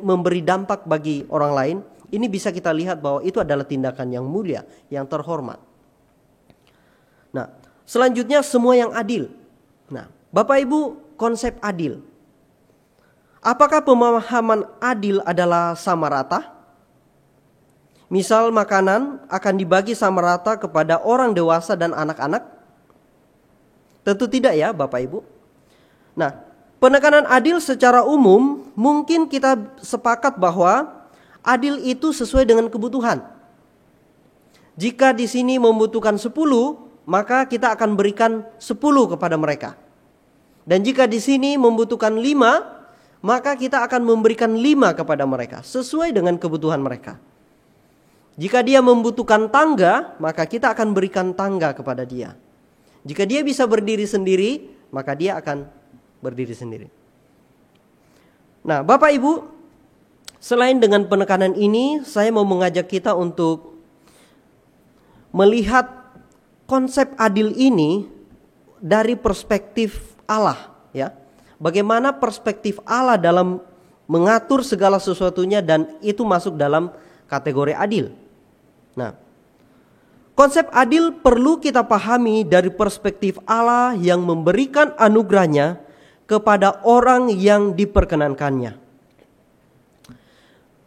memberi dampak bagi orang lain, ini bisa kita lihat bahwa itu adalah tindakan yang mulia, yang terhormat. Nah, selanjutnya semua yang adil. Nah, Bapak Ibu, konsep adil. Apakah pemahaman adil adalah sama rata? Misal makanan akan dibagi sama rata kepada orang dewasa dan anak-anak? Tentu tidak ya Bapak Ibu. Nah, penekanan adil secara umum mungkin kita sepakat bahwa adil itu sesuai dengan kebutuhan. Jika di sini membutuhkan 10, maka kita akan berikan 10 kepada mereka. Dan jika di sini membutuhkan 5, maka kita akan memberikan 5 kepada mereka sesuai dengan kebutuhan mereka. Jika dia membutuhkan tangga, maka kita akan berikan tangga kepada dia. Jika dia bisa berdiri sendiri, maka dia akan berdiri sendiri. Nah, Bapak Ibu, selain dengan penekanan ini, saya mau mengajak kita untuk melihat konsep adil ini dari perspektif Allah, ya. Bagaimana perspektif Allah dalam mengatur segala sesuatunya dan itu masuk dalam kategori adil. Nah, konsep adil perlu kita pahami dari perspektif Allah yang memberikan anugerahnya kepada orang yang diperkenankannya.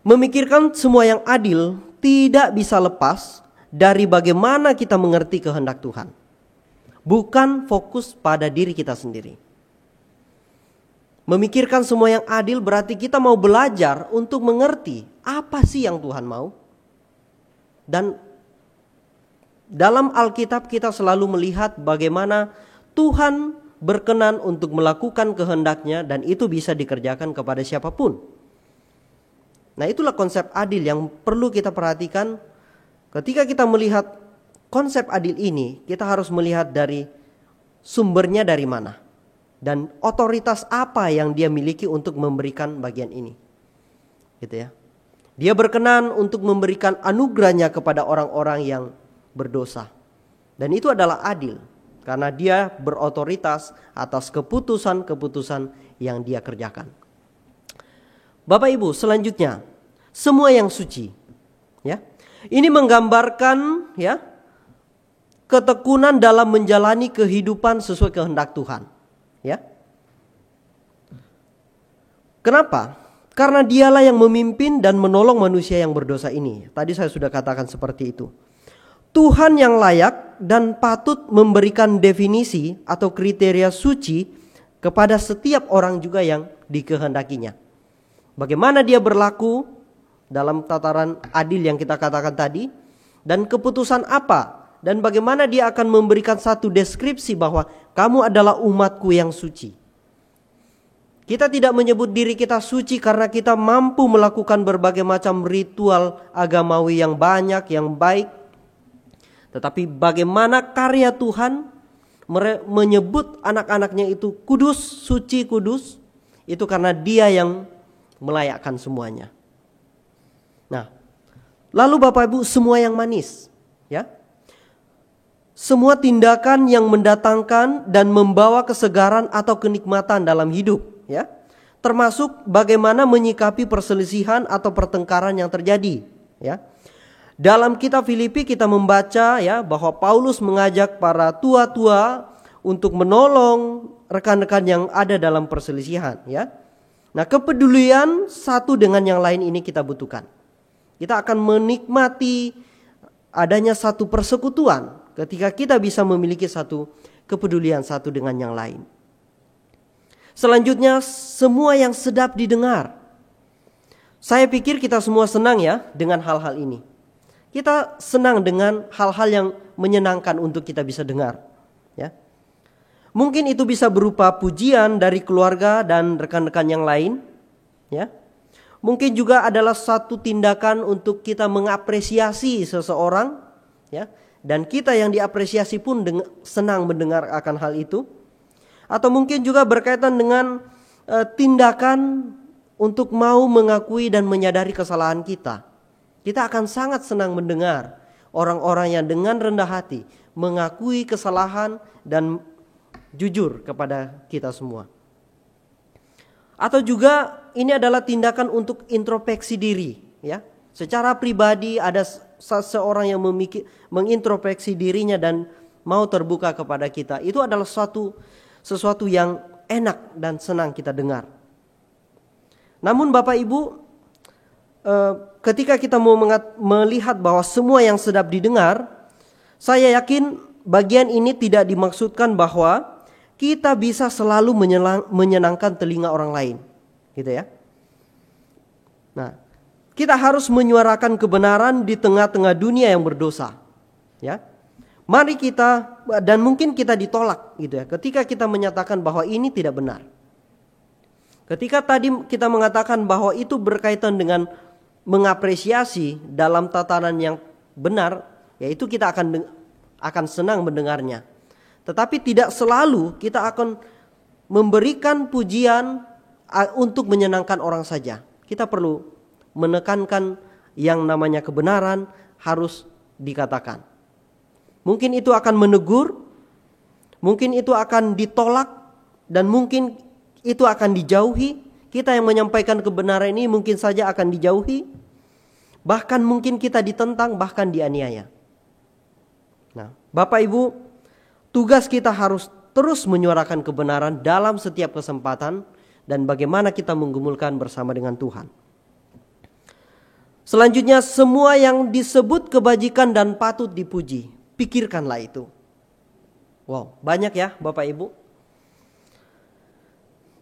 Memikirkan semua yang adil tidak bisa lepas dari bagaimana kita mengerti kehendak Tuhan. Bukan fokus pada diri kita sendiri. Memikirkan semua yang adil berarti kita mau belajar untuk mengerti apa sih yang Tuhan mau. Dan dalam Alkitab kita selalu melihat bagaimana Tuhan berkenan untuk melakukan kehendaknya dan itu bisa dikerjakan kepada siapapun. Nah, itulah konsep adil yang perlu kita perhatikan. Ketika kita melihat konsep adil ini, kita harus melihat dari sumbernya dari mana. Dan otoritas apa yang dia miliki untuk memberikan bagian ini. Gitu ya. Dia berkenan untuk memberikan anugerahnya kepada orang-orang yang berdosa. Dan itu adalah adil. Karena dia berotoritas atas keputusan-keputusan yang dia kerjakan. Bapak Ibu, selanjutnya. Semua yang suci. Ya. Ini menggambarkan ya ketekunan dalam menjalani kehidupan sesuai kehendak Tuhan. Ya. Kenapa? Karena dialah yang memimpin dan menolong manusia yang berdosa ini. Tadi saya sudah katakan seperti itu. Tuhan yang layak dan patut memberikan definisi atau kriteria suci kepada setiap orang juga yang dikehendakinya. Bagaimana dia berlaku dalam tataran adil yang kita katakan tadi. Dan keputusan apa. Dan bagaimana dia akan memberikan satu deskripsi bahwa kamu adalah umatku yang suci. Kita tidak menyebut diri kita suci karena kita mampu melakukan berbagai macam ritual agamawi yang banyak, yang baik. Tetapi bagaimana karya Tuhan menyebut anak-anaknya itu kudus, suci, kudus, itu karena Dia yang melayakkan semuanya. Nah, lalu Bapak Ibu, semua yang manis, ya. Semua tindakan yang mendatangkan dan membawa kesegaran atau kenikmatan dalam hidup, ya. Termasuk bagaimana menyikapi perselisihan atau pertengkaran yang terjadi, ya. Dalam kitab Filipi kita membaca, ya, bahwa Paulus mengajak para tua-tua untuk menolong rekan-rekan yang ada dalam perselisihan, ya. Nah, kepedulian satu dengan yang lain ini kita butuhkan. Kita akan menikmati adanya satu persekutuan ketika kita bisa memiliki satu kepedulian satu dengan yang lain. Selanjutnya, semua yang sedap didengar. Saya pikir kita semua senang, ya, dengan hal-hal ini. Kita senang dengan hal-hal yang menyenangkan untuk kita bisa dengar, ya. Mungkin itu bisa berupa pujian dari keluarga dan rekan-rekan yang lain, ya. Mungkin juga adalah satu tindakan untuk kita mengapresiasi seseorang, ya. Dan kita yang diapresiasi pun senang mendengar akan hal itu. Atau mungkin juga berkaitan dengan tindakan untuk mau mengakui dan menyadari kesalahan kita. Kita akan sangat senang mendengar orang-orang yang dengan rendah hati mengakui kesalahan dan jujur kepada kita semua. Atau juga ini adalah tindakan untuk introspeksi diri, ya. Secara pribadi ada seseorang yang mengintrospeksi dirinya dan mau terbuka kepada kita. Itu adalah sesuatu yang enak dan senang kita dengar. Namun Bapak Ibu, ketika kita mau melihat bahwa semua yang sedap didengar, saya yakin bagian ini tidak dimaksudkan bahwa kita bisa selalu menyenangkan telinga orang lain, gitu ya. Nah, kita harus menyuarakan kebenaran di tengah-tengah dunia yang berdosa, ya. Mari kita, dan mungkin kita ditolak, gitu ya, ketika kita menyatakan bahwa ini tidak benar. Ketika tadi kita mengatakan bahwa itu berkaitan dengan mengapresiasi dalam tatanan yang benar, yaitu kita akan senang mendengarnya. Tetapi tidak selalu kita akan memberikan pujian untuk menyenangkan orang saja. Kita perlu menekankan yang namanya kebenaran harus dikatakan. Mungkin itu akan menegur, mungkin itu akan ditolak, dan mungkin itu akan dijauhi. Kita yang menyampaikan kebenaran ini mungkin saja akan dijauhi. Bahkan mungkin kita ditentang, bahkan dianiaya. Nah, Bapak Ibu, tugas kita harus terus menyuarakan kebenaran dalam setiap kesempatan dan bagaimana kita menggumulkan bersama dengan Tuhan. Selanjutnya, semua yang disebut kebajikan dan patut dipuji, pikirkanlah itu. Wow, banyak ya Bapak Ibu.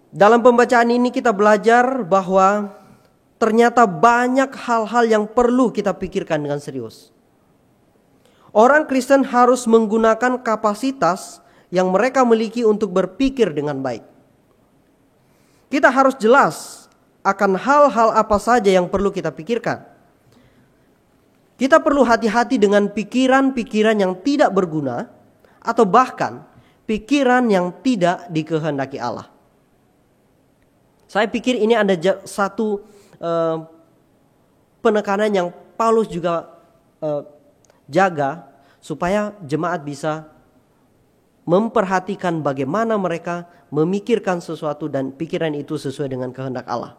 Dalam pembacaan ini kita belajar bahwa ternyata banyak hal-hal yang perlu kita pikirkan dengan serius. Orang Kristen harus menggunakan kapasitas yang mereka miliki untuk berpikir dengan baik. Kita harus jelas akan hal-hal apa saja yang perlu kita pikirkan. Kita perlu hati-hati dengan pikiran-pikiran yang tidak berguna atau bahkan pikiran yang tidak dikehendaki Allah. Saya pikir ini ada satu penekanan yang Paulus juga jaga supaya jemaat bisa memperhatikan bagaimana mereka memikirkan sesuatu dan pikiran itu sesuai dengan kehendak Allah.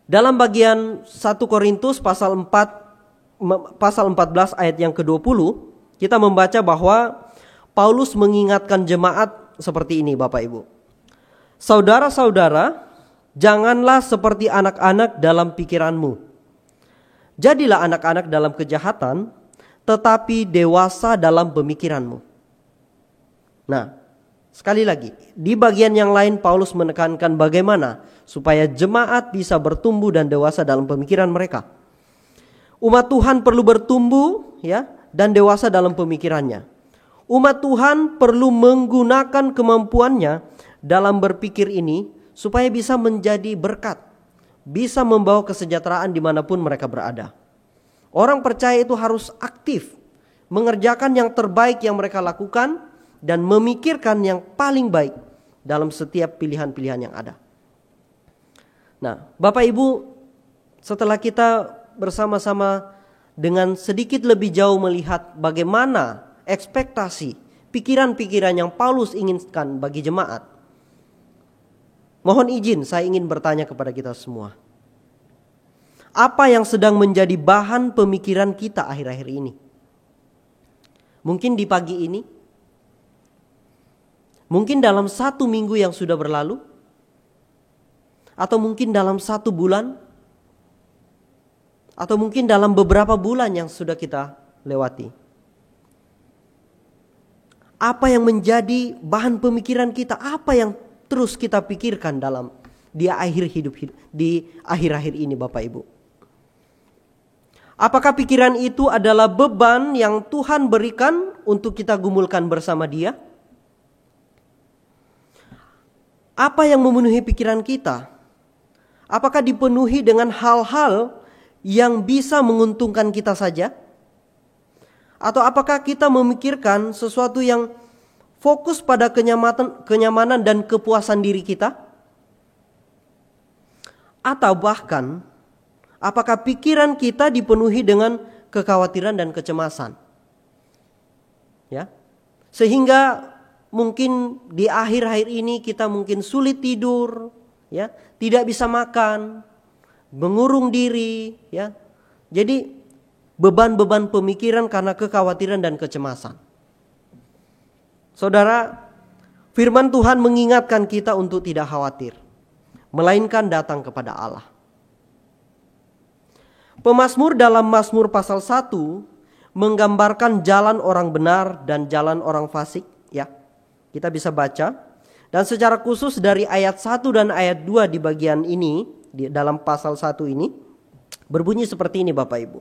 Dalam bagian 1 Korintus pasal 14 ayat yang ke-20, kita membaca bahwa Paulus mengingatkan jemaat seperti ini, Bapak Ibu. Saudara-saudara, janganlah seperti anak-anak dalam pikiranmu. Jadilah anak-anak dalam kejahatan, tetapi dewasa dalam pemikiranmu. Nah, sekali lagi, di bagian yang lain Paulus menekankan bagaimana supaya jemaat bisa bertumbuh dan dewasa dalam pemikiran mereka. Umat Tuhan perlu bertumbuh, ya, dan dewasa dalam pemikirannya. Umat Tuhan perlu menggunakan kemampuannya dalam berpikir ini supaya bisa menjadi berkat, bisa membawa kesejahteraan dimanapun mereka berada. Orang percaya itu harus aktif mengerjakan yang terbaik yang mereka lakukan dan memikirkan yang paling baik dalam setiap pilihan-pilihan yang ada. Nah, Bapak Ibu, setelah kita bersama-sama dengan sedikit lebih jauh melihat bagaimana ekspektasi, pikiran-pikiran yang Paulus inginkan bagi jemaat, mohon izin saya ingin bertanya kepada kita semua. Apa yang sedang menjadi bahan pemikiran kita akhir-akhir ini? Mungkin di pagi ini, mungkin dalam 1 minggu yang sudah berlalu, atau mungkin dalam 1 bulan, atau mungkin dalam beberapa bulan yang sudah kita lewati. Apa yang menjadi bahan pemikiran kita? Apa yang terus kita pikirkan di akhir-akhir ini, Bapak Ibu? Apakah pikiran itu adalah beban yang Tuhan berikan untuk kita gumulkan bersama Dia? Apa yang memenuhi pikiran kita? Apakah dipenuhi dengan hal-hal yang bisa menguntungkan kita saja? Atau apakah kita memikirkan sesuatu yang fokus pada kenyamanan dan kepuasan diri kita? Atau bahkan apakah pikiran kita dipenuhi dengan kekhawatiran dan kecemasan? Ya. Sehingga mungkin di akhir-akhir ini kita mungkin sulit tidur, ya, tidak bisa makan, mengurung diri, ya. Jadi beban-beban pemikiran karena kekhawatiran dan kecemasan. Saudara, firman Tuhan mengingatkan kita untuk tidak khawatir, melainkan datang kepada Allah. Pemazmur dalam Mazmur pasal 1 menggambarkan jalan orang benar dan jalan orang fasik, ya. Kita bisa baca, dan secara khusus dari ayat 1 dan ayat 2 di bagian ini, di dalam pasal 1 ini berbunyi seperti ini, Bapak Ibu.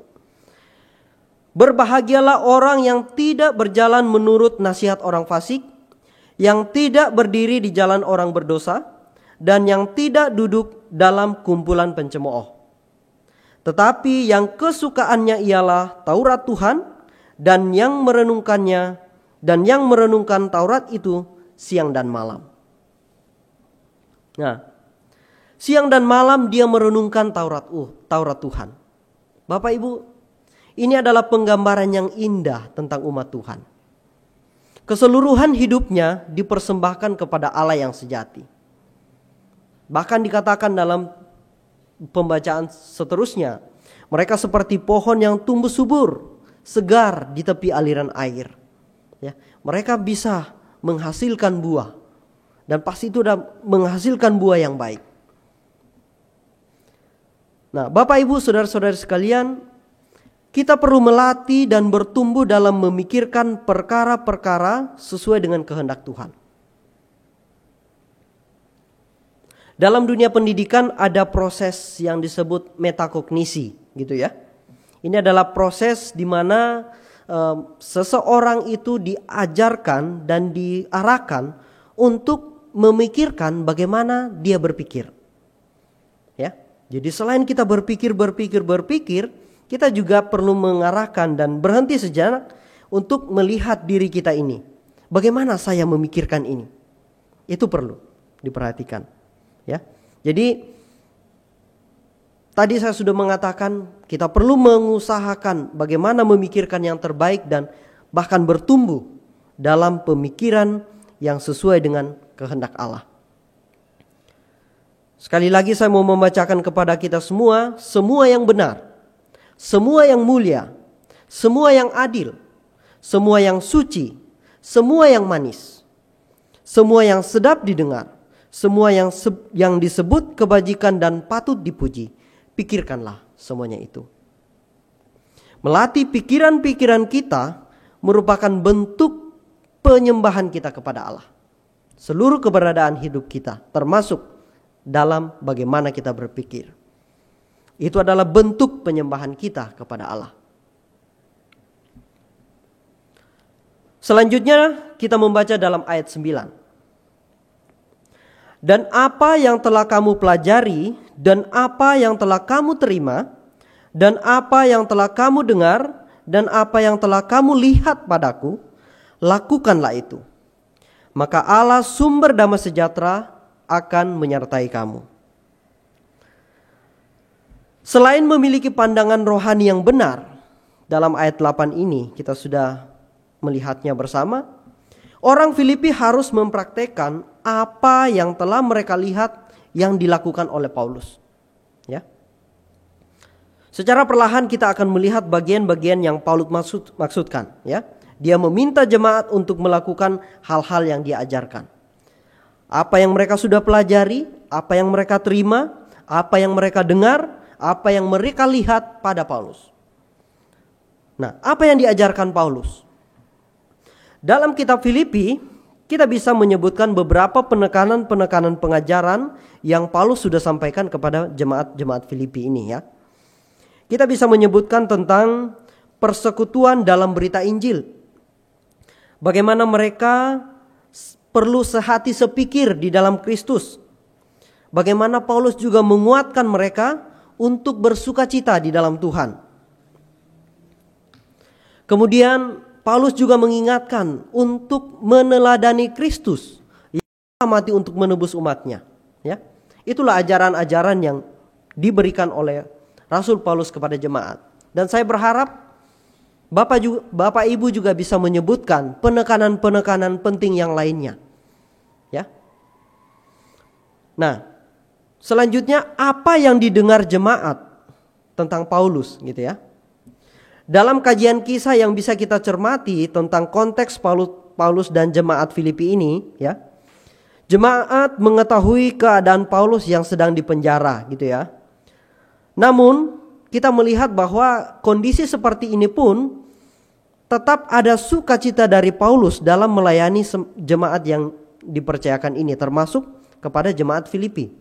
Berbahagialah orang yang tidak berjalan menurut nasihat orang fasik, yang tidak berdiri di jalan orang berdosa, dan yang tidak duduk dalam kumpulan pencemooh. Tetapi yang kesukaannya ialah Taurat Tuhan, dan yang merenungkan Taurat itu siang dan malam. Nah, siang dan malam dia merenungkan Taurat Tuhan. Bapak Ibu, ini adalah penggambaran yang indah tentang umat Tuhan. Keseluruhan hidupnya dipersembahkan kepada Allah yang sejati. Bahkan dikatakan dalam pembacaan seterusnya, mereka seperti pohon yang tumbuh subur, segar di tepi aliran air. Ya, mereka bisa menghasilkan buah, dan pasti itu sudah menghasilkan buah yang baik. Nah, Bapak Ibu, saudara-saudara sekalian, kita perlu melatih dan bertumbuh dalam memikirkan perkara-perkara sesuai dengan kehendak Tuhan. Dalam dunia pendidikan ada proses yang disebut metakognisi, gitu ya. Ini adalah proses di mana seseorang itu diajarkan dan diarahkan untuk memikirkan bagaimana dia berpikir. Ya. Jadi selain kita berpikir, kita juga perlu mengarahkan dan berhenti sejenak untuk melihat diri kita ini. Bagaimana saya memikirkan ini? Itu perlu diperhatikan. Ya, jadi tadi saya sudah mengatakan kita perlu mengusahakan bagaimana memikirkan yang terbaik dan bahkan bertumbuh dalam pemikiran yang sesuai dengan kehendak Allah. Sekali lagi saya mau membacakan kepada kita semua yang benar, semua yang mulia, semua yang adil, semua yang suci, semua yang manis, semua yang sedap didengar, semua yang disebut kebajikan dan patut dipuji, pikirkanlah semuanya itu. Melatih pikiran-pikiran kita merupakan bentuk penyembahan kita kepada Allah. Seluruh keberadaan hidup kita, termasuk dalam bagaimana kita berpikir. Itu adalah bentuk penyembahan kita kepada Allah. Selanjutnya kita membaca dalam ayat 9. Dan apa yang telah kamu pelajari, dan apa yang telah kamu terima, dan apa yang telah kamu dengar, dan apa yang telah kamu lihat padaku, lakukanlah itu. Maka Allah sumber damai sejahtera akan menyertai kamu. Selain memiliki pandangan rohani yang benar, dalam ayat 8 ini kita sudah melihatnya bersama, orang Filipi harus mempraktekkan apa yang telah mereka lihat yang dilakukan oleh Paulus. Ya. Secara perlahan kita akan melihat bagian-bagian yang Paulus maksudkan. Ya. Dia meminta jemaat untuk melakukan hal-hal yang dia ajarkan. Apa yang mereka sudah pelajari, apa yang mereka terima, apa yang mereka dengar, apa yang mereka lihat pada Paulus. Nah, apa yang diajarkan Paulus? Dalam kitab Filipi, kita bisa menyebutkan beberapa penekanan-penekanan pengajaran yang Paulus sudah sampaikan kepada jemaat-jemaat Filipi ini ya. Kita bisa menyebutkan tentang persekutuan dalam berita Injil. Bagaimana mereka perlu sehati sepikir di dalam Kristus. Bagaimana Paulus juga menguatkan mereka untuk bersukacita di dalam Tuhan. Kemudian Paulus juga mengingatkan untuk meneladani Kristus yang mati untuk menebus umatnya. Ya, itulah ajaran-ajaran yang diberikan oleh Rasul Paulus kepada jemaat. Dan saya berharap Bapak Ibu juga bisa menyebutkan penekanan-penekanan penting yang lainnya. Ya. Nah, selanjutnya apa yang didengar jemaat tentang Paulus gitu ya. Dalam kajian kisah yang bisa kita cermati tentang konteks Paulus dan jemaat Filipi ini ya. Jemaat mengetahui keadaan Paulus yang sedang dipenjara gitu ya. Namun kita melihat bahwa kondisi seperti ini pun tetap ada sukacita dari Paulus dalam melayani jemaat yang dipercayakan ini, termasuk kepada jemaat Filipi.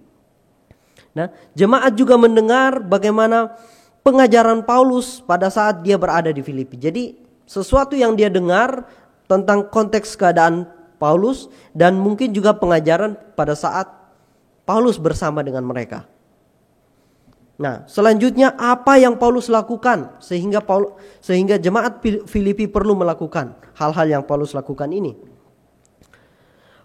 Nah, jemaat juga mendengar bagaimana pengajaran Paulus pada saat dia berada di Filipi. Jadi sesuatu yang dia dengar tentang konteks keadaan Paulus dan mungkin juga pengajaran pada saat Paulus bersama dengan mereka. Nah, selanjutnya apa yang Paulus lakukan sehingga jemaat Filipi perlu melakukan hal-hal yang Paulus lakukan ini.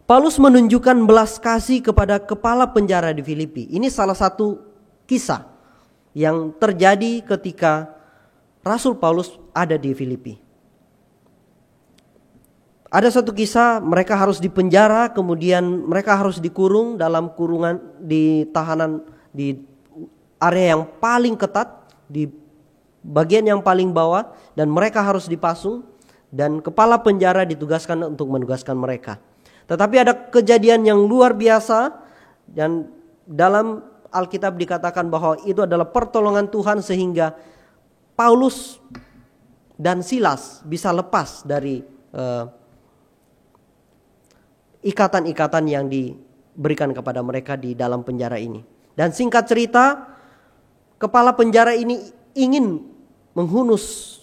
Paulus menunjukkan belas kasih kepada kepala penjara di Filipi. Ini salah satu kisah yang terjadi ketika Rasul Paulus ada di Filipi. Ada satu kisah mereka harus dipenjara, kemudian mereka harus dikurung dalam kurungan di tahanan di area yang paling ketat, di bagian yang paling bawah, dan mereka harus dipasung, dan kepala penjara ditugaskan untuk menugaskan mereka. Tetapi ada kejadian yang luar biasa, dan dalam Alkitab dikatakan bahwa itu adalah pertolongan Tuhan sehingga Paulus dan Silas bisa lepas dari ikatan-ikatan yang diberikan kepada mereka di dalam penjara ini. Dan singkat cerita, kepala penjara ini ingin menghunus.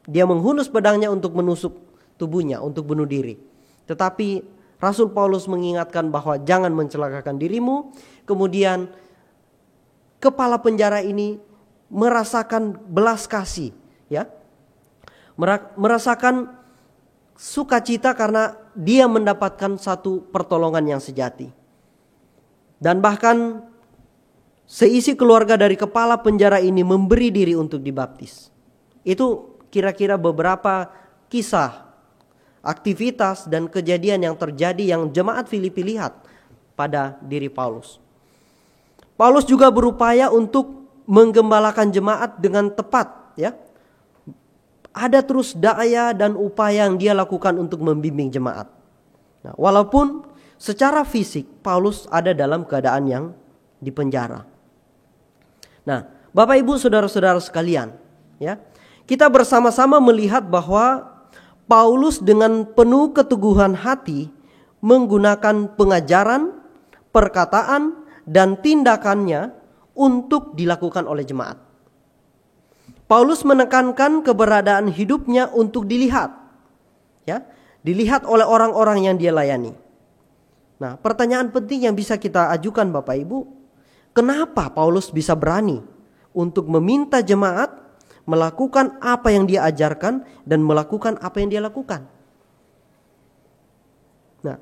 Dia menghunus pedangnya untuk menusuk tubuhnya, untuk bunuh diri. Tetapi Rasul Paulus mengingatkan bahwa jangan mencelakakan dirimu. Kemudian kepala penjara ini merasakan belas kasih, ya. Merasakan sukacita karena dia mendapatkan satu pertolongan yang sejati. Dan bahkan seisi keluarga dari kepala penjara ini memberi diri untuk dibaptis. Itu kira-kira beberapa kisah, aktivitas dan kejadian yang terjadi yang jemaat Filipi lihat pada diri Paulus. Paulus juga berupaya untuk menggembalakan jemaat dengan tepat, ya. Ada terus daya dan upaya yang dia lakukan untuk membimbing jemaat. Nah, walaupun secara fisik Paulus ada dalam keadaan yang dipenjara. Nah, Bapak Ibu saudara-saudara sekalian, ya, kita bersama-sama melihat bahwa Paulus dengan penuh keteguhan hati menggunakan pengajaran, perkataan, dan tindakannya untuk dilakukan oleh jemaat. Paulus menekankan keberadaan hidupnya untuk dilihat, ya, dilihat oleh orang-orang yang dia layani. Nah, pertanyaan penting yang bisa kita ajukan Bapak Ibu, kenapa Paulus bisa berani untuk meminta jemaat melakukan apa yang dia ajarkan dan melakukan apa yang dia lakukan? Nah,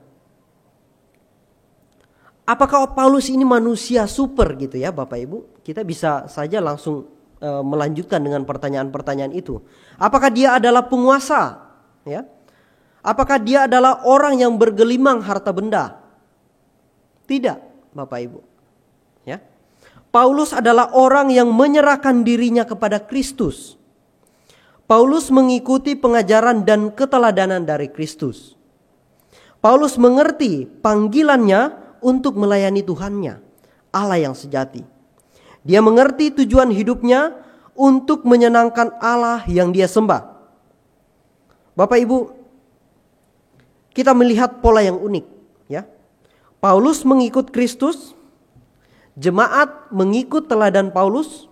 apakah Paulus ini manusia super gitu ya Bapak Ibu? Kita bisa saja langsung melanjutkan dengan pertanyaan-pertanyaan itu. Apakah dia adalah penguasa? Ya? Apakah dia adalah orang yang bergelimang harta benda? Tidak, Bapak Ibu. Ya. Paulus adalah orang yang menyerahkan dirinya kepada Kristus. Paulus mengikuti pengajaran dan keteladanan dari Kristus. Paulus mengerti panggilannya untuk melayani Tuhannya, Allah yang sejati. Dia mengerti tujuan hidupnya untuk menyenangkan Allah yang dia sembah. Bapak Ibu, kita melihat pola yang unik, ya. Paulus mengikut Kristus, jemaat mengikut teladan Paulus.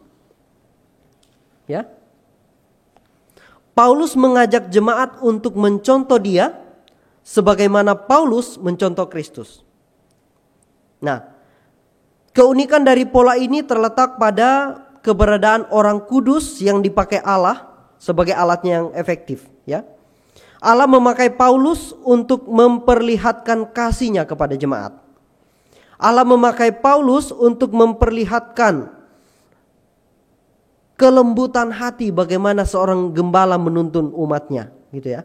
Ya. Paulus mengajak jemaat untuk mencontoh dia sebagaimana Paulus mencontoh Kristus. Nah, keunikan dari pola ini terletak pada keberadaan orang kudus yang dipakai Allah sebagai alatnya yang efektif, ya. Allah memakai Paulus untuk memperlihatkan kasih-Nya kepada jemaat. Allah memakai Paulus untuk memperlihatkan kelembutan hati bagaimana seorang gembala menuntun umatnya, gitu ya.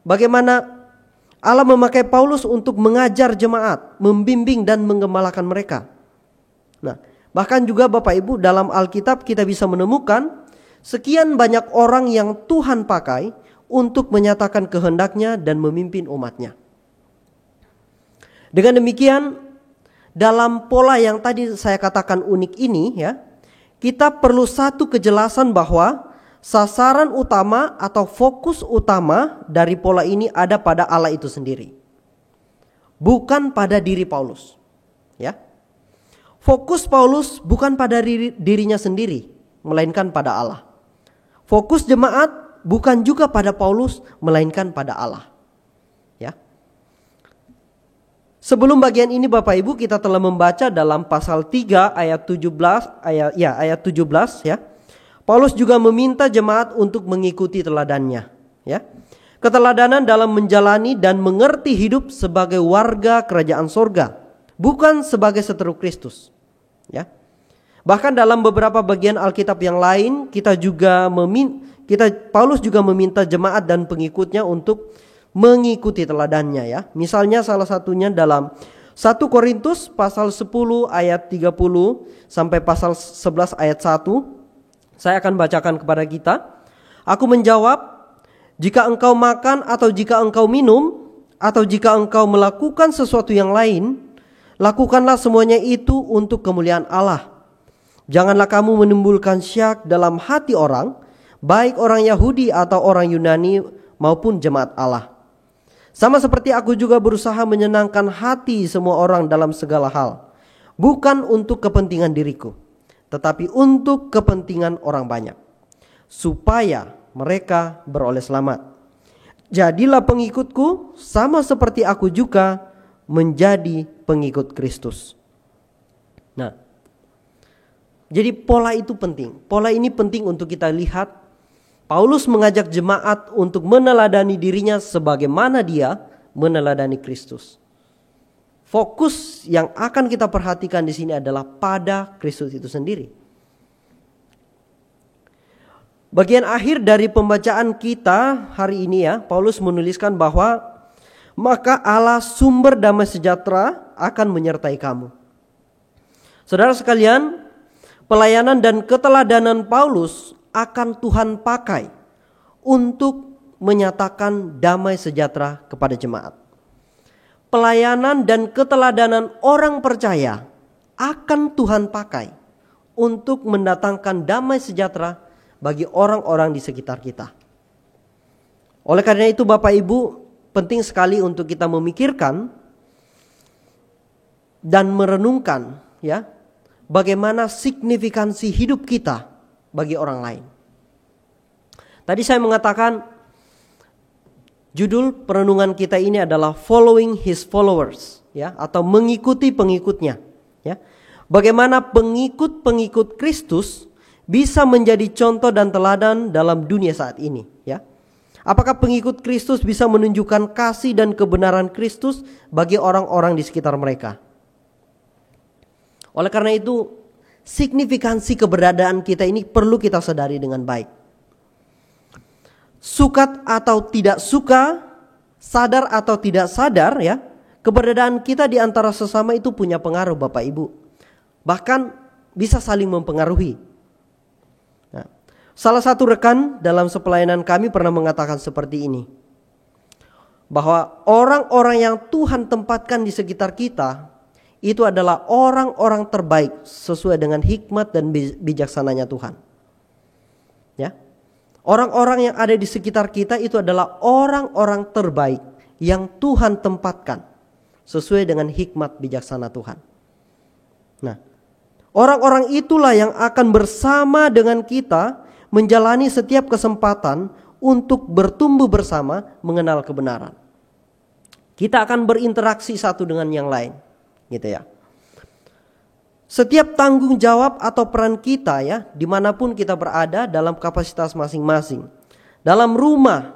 Bagaimana Allah memakai Paulus untuk mengajar jemaat, membimbing dan menggembalakan mereka. Nah, bahkan juga Bapak Ibu dalam Alkitab kita bisa menemukan sekian banyak orang yang Tuhan pakai untuk menyatakan kehendaknya dan memimpin umatnya. Dengan demikian, dalam pola yang tadi saya katakan unik ini ya, kita perlu satu kejelasan bahwa sasaran utama atau fokus utama dari pola ini ada pada Allah itu sendiri. Bukan pada diri Paulus. Ya. Fokus Paulus bukan pada dirinya sendiri, melainkan pada Allah. Fokus jemaat bukan juga pada Paulus, melainkan pada Allah. Ya. Sebelum bagian ini Bapak Ibu kita telah membaca dalam pasal 3 ayat 17 ayat 17 ya. Paulus juga meminta jemaat untuk mengikuti teladannya, ya. Keteladanan dalam menjalani dan mengerti hidup sebagai warga kerajaan sorga, bukan sebagai seteru Kristus, ya. Bahkan dalam beberapa bagian Alkitab yang lain Paulus juga meminta jemaat dan pengikutnya untuk mengikuti teladannya ya. Misalnya salah satunya dalam 1 Korintus pasal 10 ayat 30 sampai pasal 11 ayat 1. Saya akan bacakan kepada kita. Aku menjawab, jika engkau makan atau jika engkau minum atau jika engkau melakukan sesuatu yang lain, lakukanlah semuanya itu untuk kemuliaan Allah. Janganlah kamu menimbulkan syak dalam hati orang, baik orang Yahudi atau orang Yunani maupun jemaat Allah. Sama seperti aku juga berusaha menyenangkan hati semua orang dalam segala hal. Bukan untuk kepentingan diriku, tetapi untuk kepentingan orang banyak, supaya mereka beroleh selamat. Jadilah pengikutku sama seperti aku juga menjadi pengikut Kristus. Nah, jadi pola itu penting. Pola ini penting untuk kita lihat. Paulus mengajak jemaat untuk meneladani dirinya sebagaimana dia meneladani Kristus. Fokus yang akan kita perhatikan di sini adalah pada Kristus itu sendiri. Bagian akhir dari pembacaan kita hari ini ya, Paulus menuliskan bahwa maka Allah sumber damai sejahtera akan menyertai kamu. Saudara sekalian, pelayanan dan keteladanan Paulus akan Tuhan pakai untuk menyatakan damai sejahtera kepada jemaat. Pelayanan dan keteladanan orang percaya akan Tuhan pakai untuk mendatangkan damai sejahtera bagi orang-orang di sekitar kita. Oleh karena itu Bapak Ibu, penting sekali untuk kita memikirkan dan merenungkan ya, bagaimana signifikansi hidup kita bagi orang lain. Tadi saya mengatakan Judul perenungan kita ini adalah Following His Followers, ya, atau mengikuti pengikutnya, ya. Bagaimana pengikut-pengikut Kristus bisa menjadi contoh dan teladan dalam dunia saat ini, ya. Apakah pengikut Kristus bisa menunjukkan kasih dan kebenaran Kristus bagi orang-orang di sekitar mereka? Oleh karena itu, signifikansi keberadaan kita ini perlu kita sadari dengan baik. Suka atau tidak suka, sadar atau tidak sadar, ya, keberadaan kita di antara sesama itu punya pengaruh, Bapak Ibu. Bahkan bisa saling mempengaruhi. Nah, salah satu rekan dalam sepelayanan kami pernah mengatakan seperti ini, bahwa orang-orang yang Tuhan tempatkan di sekitar kita itu adalah orang-orang terbaik sesuai dengan hikmat dan bijaksananya Tuhan. Ya. Orang-orang yang ada di sekitar kita itu adalah orang-orang terbaik yang Tuhan tempatkan sesuai dengan hikmat bijaksana Tuhan. Nah, orang-orang itulah yang akan bersama dengan kita menjalani setiap kesempatan untuk bertumbuh bersama mengenal kebenaran. Kita akan berinteraksi satu dengan yang lain, gitu ya. Setiap tanggung jawab atau peran kita, ya, dimanapun kita berada dalam kapasitas masing-masing, dalam rumah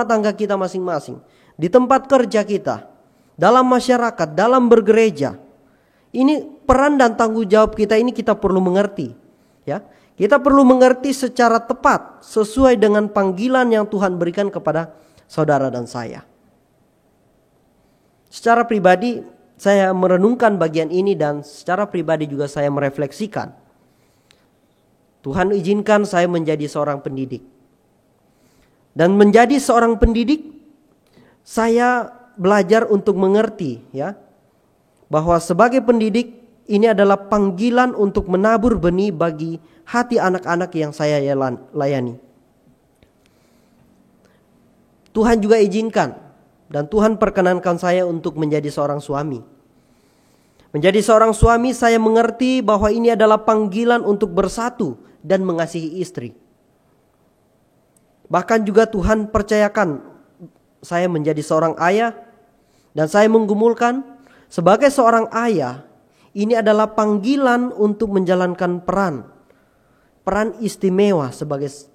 tangga kita masing-masing, di tempat kerja kita, dalam masyarakat, dalam bergereja, ini peran dan tanggung jawab kita ini kita perlu mengerti, ya. Kita perlu mengerti secara tepat sesuai dengan panggilan yang Tuhan berikan kepada saudara dan saya. Secara pribadi saya merenungkan bagian ini dan secara pribadi juga saya merefleksikan. Tuhan izinkan saya menjadi seorang pendidik. Dan menjadi seorang pendidik, saya belajar untuk mengerti, ya, bahwa sebagai pendidik ini adalah panggilan untuk menabur benih bagi hati anak-anak yang saya layani. Tuhan juga izinkan dan Tuhan perkenankan saya untuk menjadi seorang suami. Menjadi seorang suami, saya mengerti bahwa ini adalah panggilan untuk bersatu dan mengasihi istri. Bahkan juga Tuhan percayakan saya menjadi seorang ayah, dan saya menggumulkan sebagai seorang ayah, ini adalah panggilan untuk menjalankan peran istimewa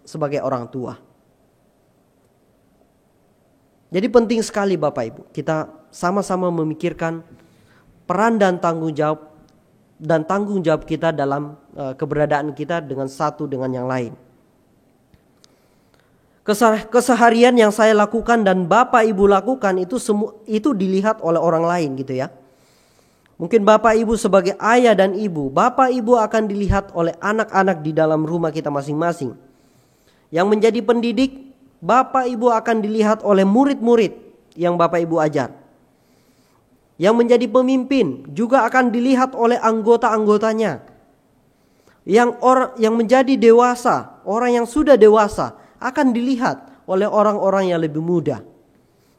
sebagai orang tua. Jadi penting sekali Bapak Ibu, kita sama-sama memikirkan peran dan tanggung jawab kita dalam keberadaan kita dengan satu dengan yang lain. Keseharian yang saya lakukan dan Bapak Ibu lakukan itu dilihat oleh orang lain, gitu ya. Mungkin Bapak Ibu sebagai ayah dan ibu, Bapak Ibu akan dilihat oleh anak-anak di dalam rumah kita masing-masing. Yang menjadi pendidik, Bapak Ibu akan dilihat oleh murid-murid yang Bapak Ibu ajar. Yang menjadi pemimpin juga akan dilihat oleh anggota-anggotanya. Yang menjadi dewasa, orang yang sudah dewasa akan dilihat oleh orang-orang yang lebih muda.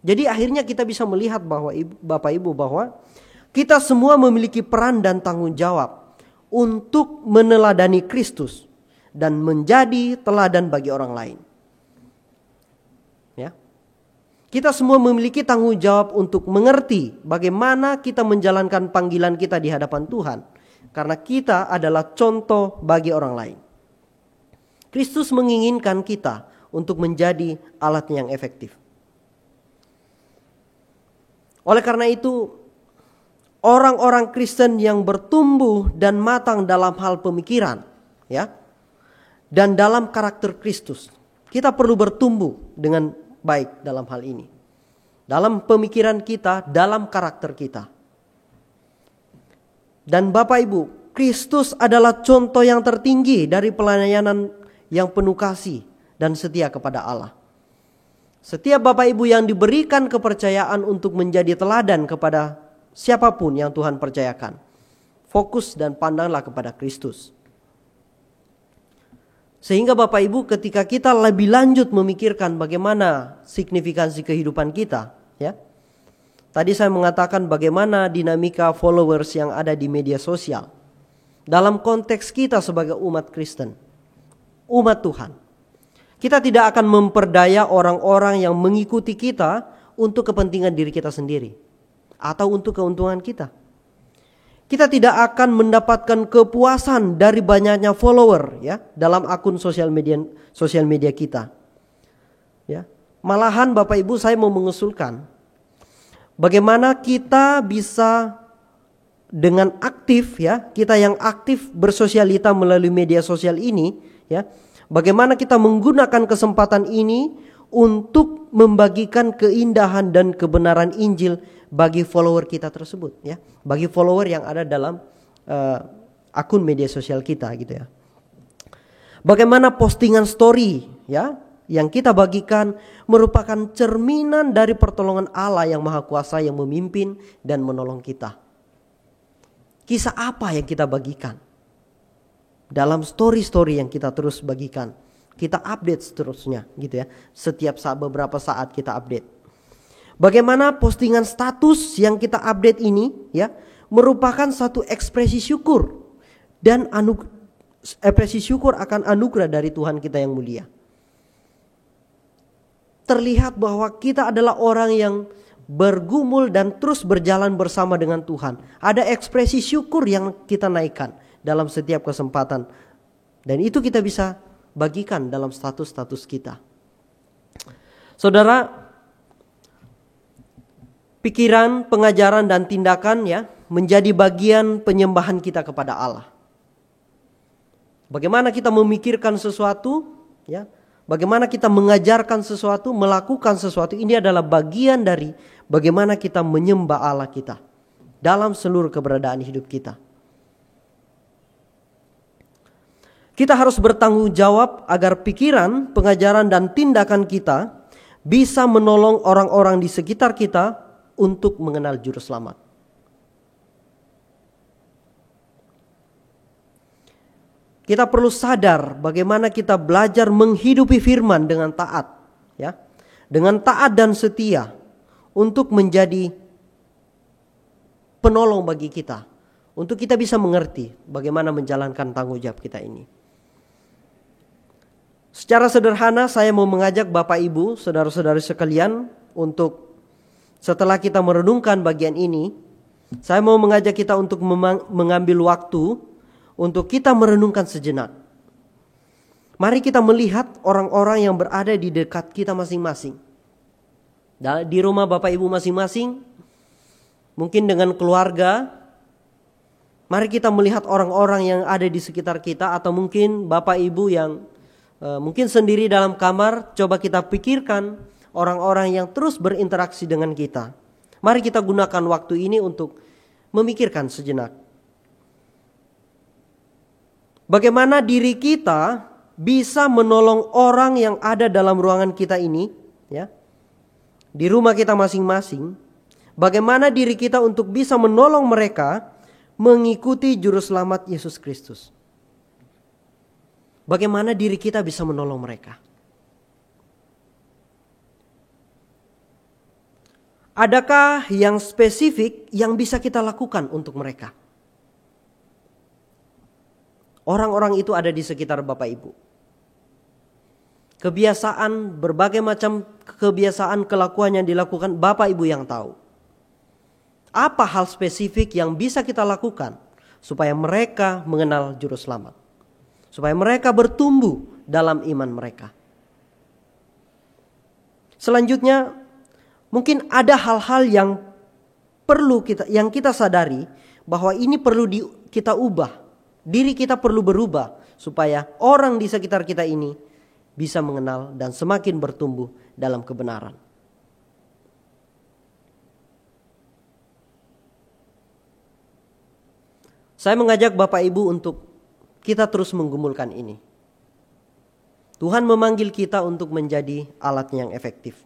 Jadi akhirnya kita bisa melihat bahwa Bapak Ibu bahwa kita semua memiliki peran dan tanggung jawab untuk meneladani Kristus dan menjadi teladan bagi orang lain. Ya. Kita semua memiliki tanggung jawab untuk mengerti bagaimana kita menjalankan panggilan kita di hadapan Tuhan. Karena kita adalah contoh bagi orang lain. Kristus menginginkan kita untuk menjadi alat yang efektif. Oleh karena itu, orang-orang Kristen yang bertumbuh dan matang dalam hal pemikiran, ya, dan dalam karakter Kristus, kita perlu bertumbuh dengan baik dalam hal ini. Dalam pemikiran kita, dalam karakter kita. Dan Bapak Ibu, Kristus adalah contoh yang tertinggi dari pelayanan yang penuh kasih dan setia kepada Allah. Setiap Bapak Ibu yang diberikan kepercayaan untuk menjadi teladan kepada siapapun yang Tuhan percayakan, fokus dan pandanglah kepada Kristus. Sehingga Bapak Ibu ketika kita lebih lanjut memikirkan bagaimana signifikansi kehidupan kita, ya. Tadi saya mengatakan bagaimana dinamika followers yang ada di media sosial. Dalam konteks kita sebagai umat Kristen, umat Tuhan. Kita tidak akan memperdaya orang-orang yang mengikuti kita untuk kepentingan diri kita sendiri atau untuk keuntungan kita. Kita tidak akan mendapatkan kepuasan dari banyaknya follower ya dalam akun sosial media kita. Ya. Malahan Bapak Ibu, saya mau mengusulkan bagaimana kita bisa dengan aktif ya, kita yang aktif bersosialita melalui media sosial ini ya, bagaimana kita menggunakan kesempatan ini untuk membagikan keindahan dan kebenaran Injil bagi follower kita tersebut ya, bagi follower yang ada dalam akun media sosial kita gitu ya. Bagaimana postingan story ya yang kita bagikan merupakan cerminan dari pertolongan Allah yang Maha Kuasa yang memimpin dan menolong kita. Kisah apa yang kita bagikan? Dalam story-story yang kita terus bagikan, kita update seterusnya gitu ya. Setiap beberapa saat kita update. Bagaimana postingan status yang kita update ini ya merupakan satu ekspresi syukur dan ekspresi syukur akan anugerah dari Tuhan kita yang mulia. Terlihat bahwa kita adalah orang yang bergumul dan terus berjalan bersama dengan Tuhan. Ada ekspresi syukur yang kita naikkan dalam setiap kesempatan. Dan itu kita bisa bagikan dalam status-status kita. Saudara, pikiran, pengajaran dan tindakan ya menjadi bagian penyembahan kita kepada Allah. Bagaimana kita memikirkan sesuatu ya, bagaimana kita mengajarkan sesuatu, melakukan sesuatu, ini adalah bagian dari bagaimana kita menyembah Allah kita dalam seluruh keberadaan hidup kita. Kita harus bertanggung jawab agar pikiran, pengajaran dan tindakan kita bisa menolong orang-orang di sekitar kita untuk mengenal juru selamat. Kita perlu sadar bagaimana kita belajar menghidupi firman dengan taat, ya, dengan taat dan setia untuk menjadi penolong bagi kita, untuk kita bisa mengerti bagaimana menjalankan tanggung jawab kita ini. Secara sederhana saya mau mengajak Bapak Ibu, saudara-saudari sekalian untuk setelah kita merenungkan bagian ini, saya mau mengajak kita untuk mengambil waktu untuk kita merenungkan sejenak. Mari kita melihat orang-orang yang berada di dekat kita masing-masing. Di rumah Bapak Ibu masing-masing, mungkin dengan keluarga. Mari kita melihat orang-orang yang ada di sekitar kita, atau mungkin Bapak Ibu yang mungkin sendiri dalam kamar. Coba kita pikirkan orang-orang yang terus berinteraksi dengan kita. Mari kita gunakan waktu ini untuk memikirkan sejenak. Bagaimana diri kita bisa menolong orang yang ada dalam ruangan kita ini, ya, di rumah kita masing-masing. Bagaimana diri kita untuk bisa menolong mereka mengikuti juru selamat Yesus Kristus. Bagaimana diri kita bisa menolong mereka. Adakah yang spesifik yang bisa kita lakukan untuk mereka? Orang-orang itu ada di sekitar Bapak Ibu. Kebiasaan, berbagai macam kebiasaan kelakuan yang dilakukan Bapak Ibu yang tahu. Apa hal spesifik yang bisa kita lakukan supaya mereka mengenal juru selamat? Supaya mereka bertumbuh dalam iman mereka. Selanjutnya, mungkin ada hal-hal yang perlu kita sadari bahwa ini perlu kita ubah. Diri kita perlu berubah supaya orang di sekitar kita ini bisa mengenal dan semakin bertumbuh dalam kebenaran. Saya mengajak Bapak Ibu untuk kita terus menggumulkan ini. Tuhan memanggil kita untuk menjadi alatnya yang efektif.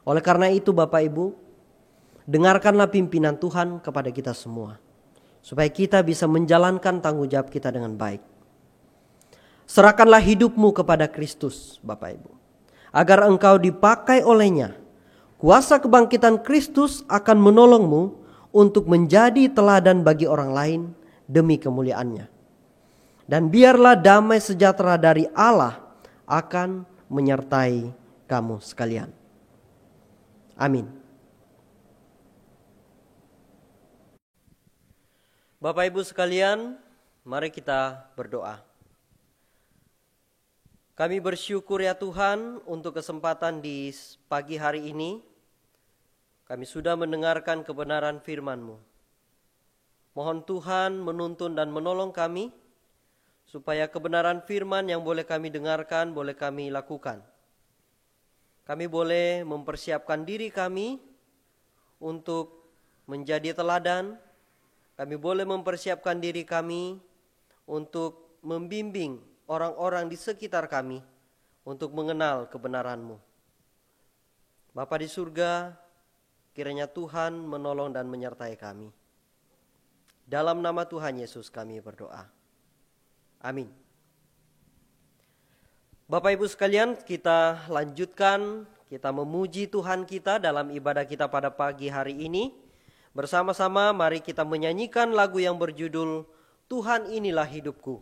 Oleh karena itu Bapak Ibu, dengarkanlah pimpinan Tuhan kepada kita semua, supaya kita bisa menjalankan tanggung jawab kita dengan baik. Serahkanlah hidupmu kepada Kristus, Bapak Ibu, agar engkau dipakai olehnya. Kuasa kebangkitan Kristus akan menolongmu untuk menjadi teladan bagi orang lain demi kemuliaan-Nya. Dan biarlah damai sejahtera dari Allah akan menyertai kamu sekalian. Amin. Bapak Ibu sekalian, mari kita berdoa. Kami bersyukur ya Tuhan untuk kesempatan di pagi hari ini. Kami sudah mendengarkan kebenaran firman-Mu. Mohon Tuhan menuntun dan menolong kami, supaya kebenaran firman yang boleh kami dengarkan, boleh kami lakukan. Kami boleh mempersiapkan diri kami untuk menjadi teladan. Kami boleh mempersiapkan diri kami untuk membimbing orang-orang di sekitar kami untuk mengenal kebenaran-Mu. Bapa di surga, kiranya Tuhan menolong dan menyertai kami. Dalam nama Tuhan Yesus kami berdoa. Amin. Bapak Ibu sekalian, kita lanjutkan, kita memuji Tuhan kita dalam ibadah kita pada pagi hari ini. Bersama-sama mari kita menyanyikan lagu yang berjudul Tuhan Inilah Hidupku.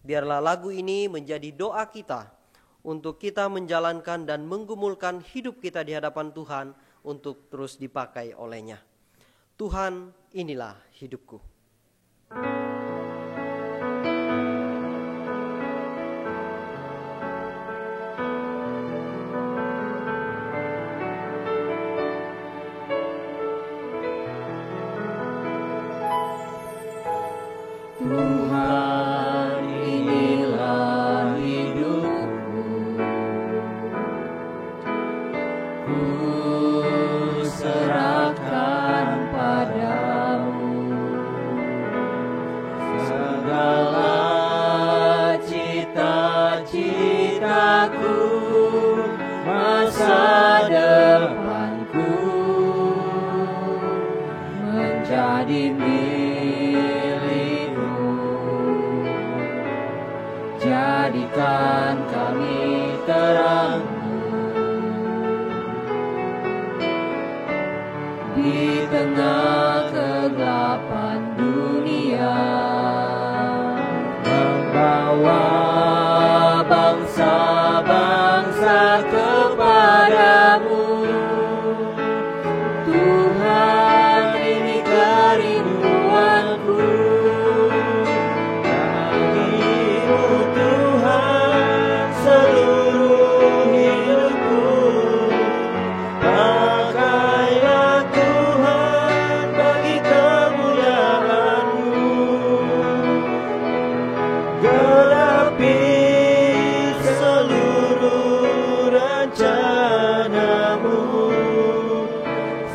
Biarlah lagu ini menjadi doa kita untuk kita menjalankan dan menggumulkan hidup kita di hadapan Tuhan untuk terus dipakai oleh-Nya. Tuhan inilah hidupku. Tuhan inilah hidupku, ku serahkan padamu segala cita-citaku, masa depanku menjadi jadikan kami terang di tengah kegelapan dunia, membawa bangsa-bangsa kepadamu. Tuhan, ini kerinduanku.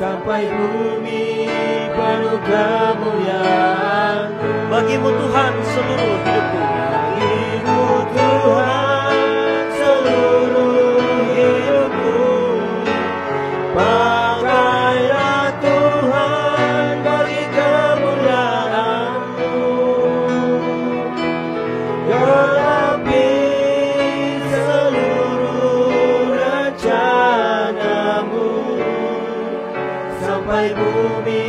Sampai bumi penuh kemuliaan-Mu. Bagimu Tuhan seluruh hidupku. Bagimu Tuhan seluruh hidupku. Pakailah Tuhan bagi kemuliaan-Mu. Genapi seluruh rencana-Mu. Sampai bumi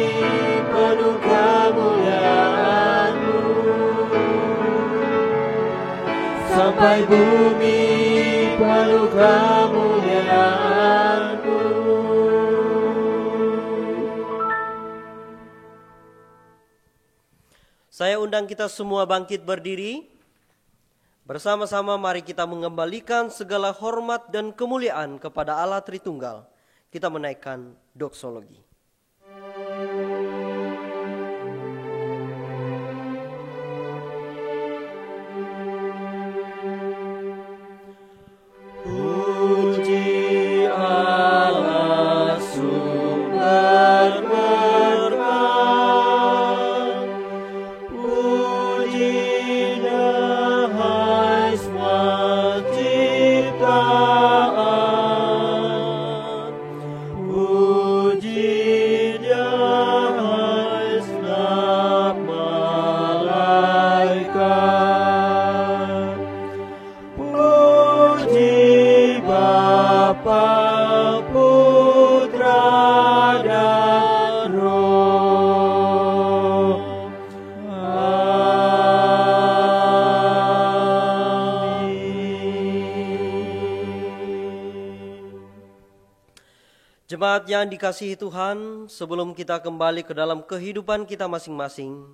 penuh kemuliaan-Mu. Sampai bumi penuh kemuliaan-Mu. Saya undang kita semua bangkit berdiri. Bersama-sama mari kita mengembalikan segala hormat dan kemuliaan kepada Allah Tritunggal. Kita menaikkan doksologi. Puji Allah sumber berkat, puji Nahai Ciptaan, puji Jemaat yang dikasihi Tuhan, sebelum kita kembali ke dalam kehidupan kita masing-masing,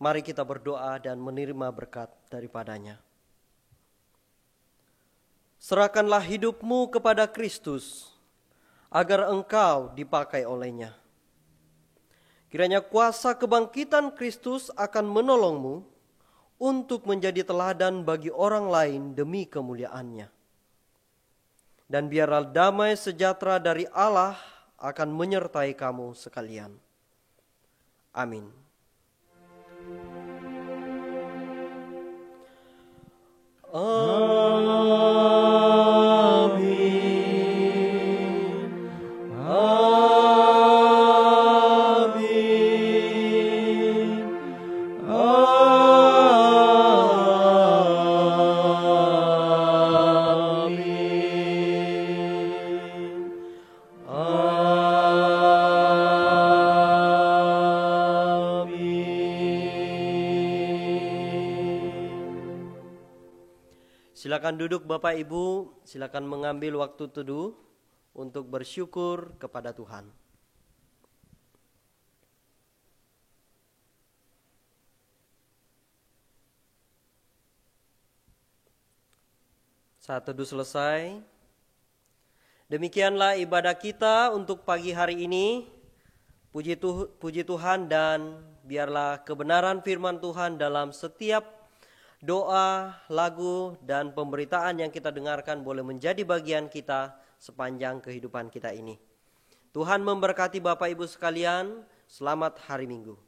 mari kita berdoa dan menerima berkat daripadanya. Serahkanlah hidupmu kepada Kristus, agar engkau dipakai olehnya. Kiranya kuasa kebangkitan Kristus akan menolongmu untuk menjadi teladan bagi orang lain demi kemuliaan-Nya. Dan biarlah damai sejahtera dari Allah akan menyertai kamu sekalian. Amin. Silakan duduk Bapak Ibu, silakan mengambil waktu teduh untuk bersyukur kepada Tuhan. Saat teduh selesai, demikianlah ibadah kita untuk pagi hari ini. Puji Tuhan, dan biarlah kebenaran firman Tuhan dalam setiap doa, lagu, dan pemberitaan yang kita dengarkan boleh menjadi bagian kita sepanjang kehidupan kita ini. Tuhan memberkati Bapak Ibu sekalian. Selamat hari Minggu.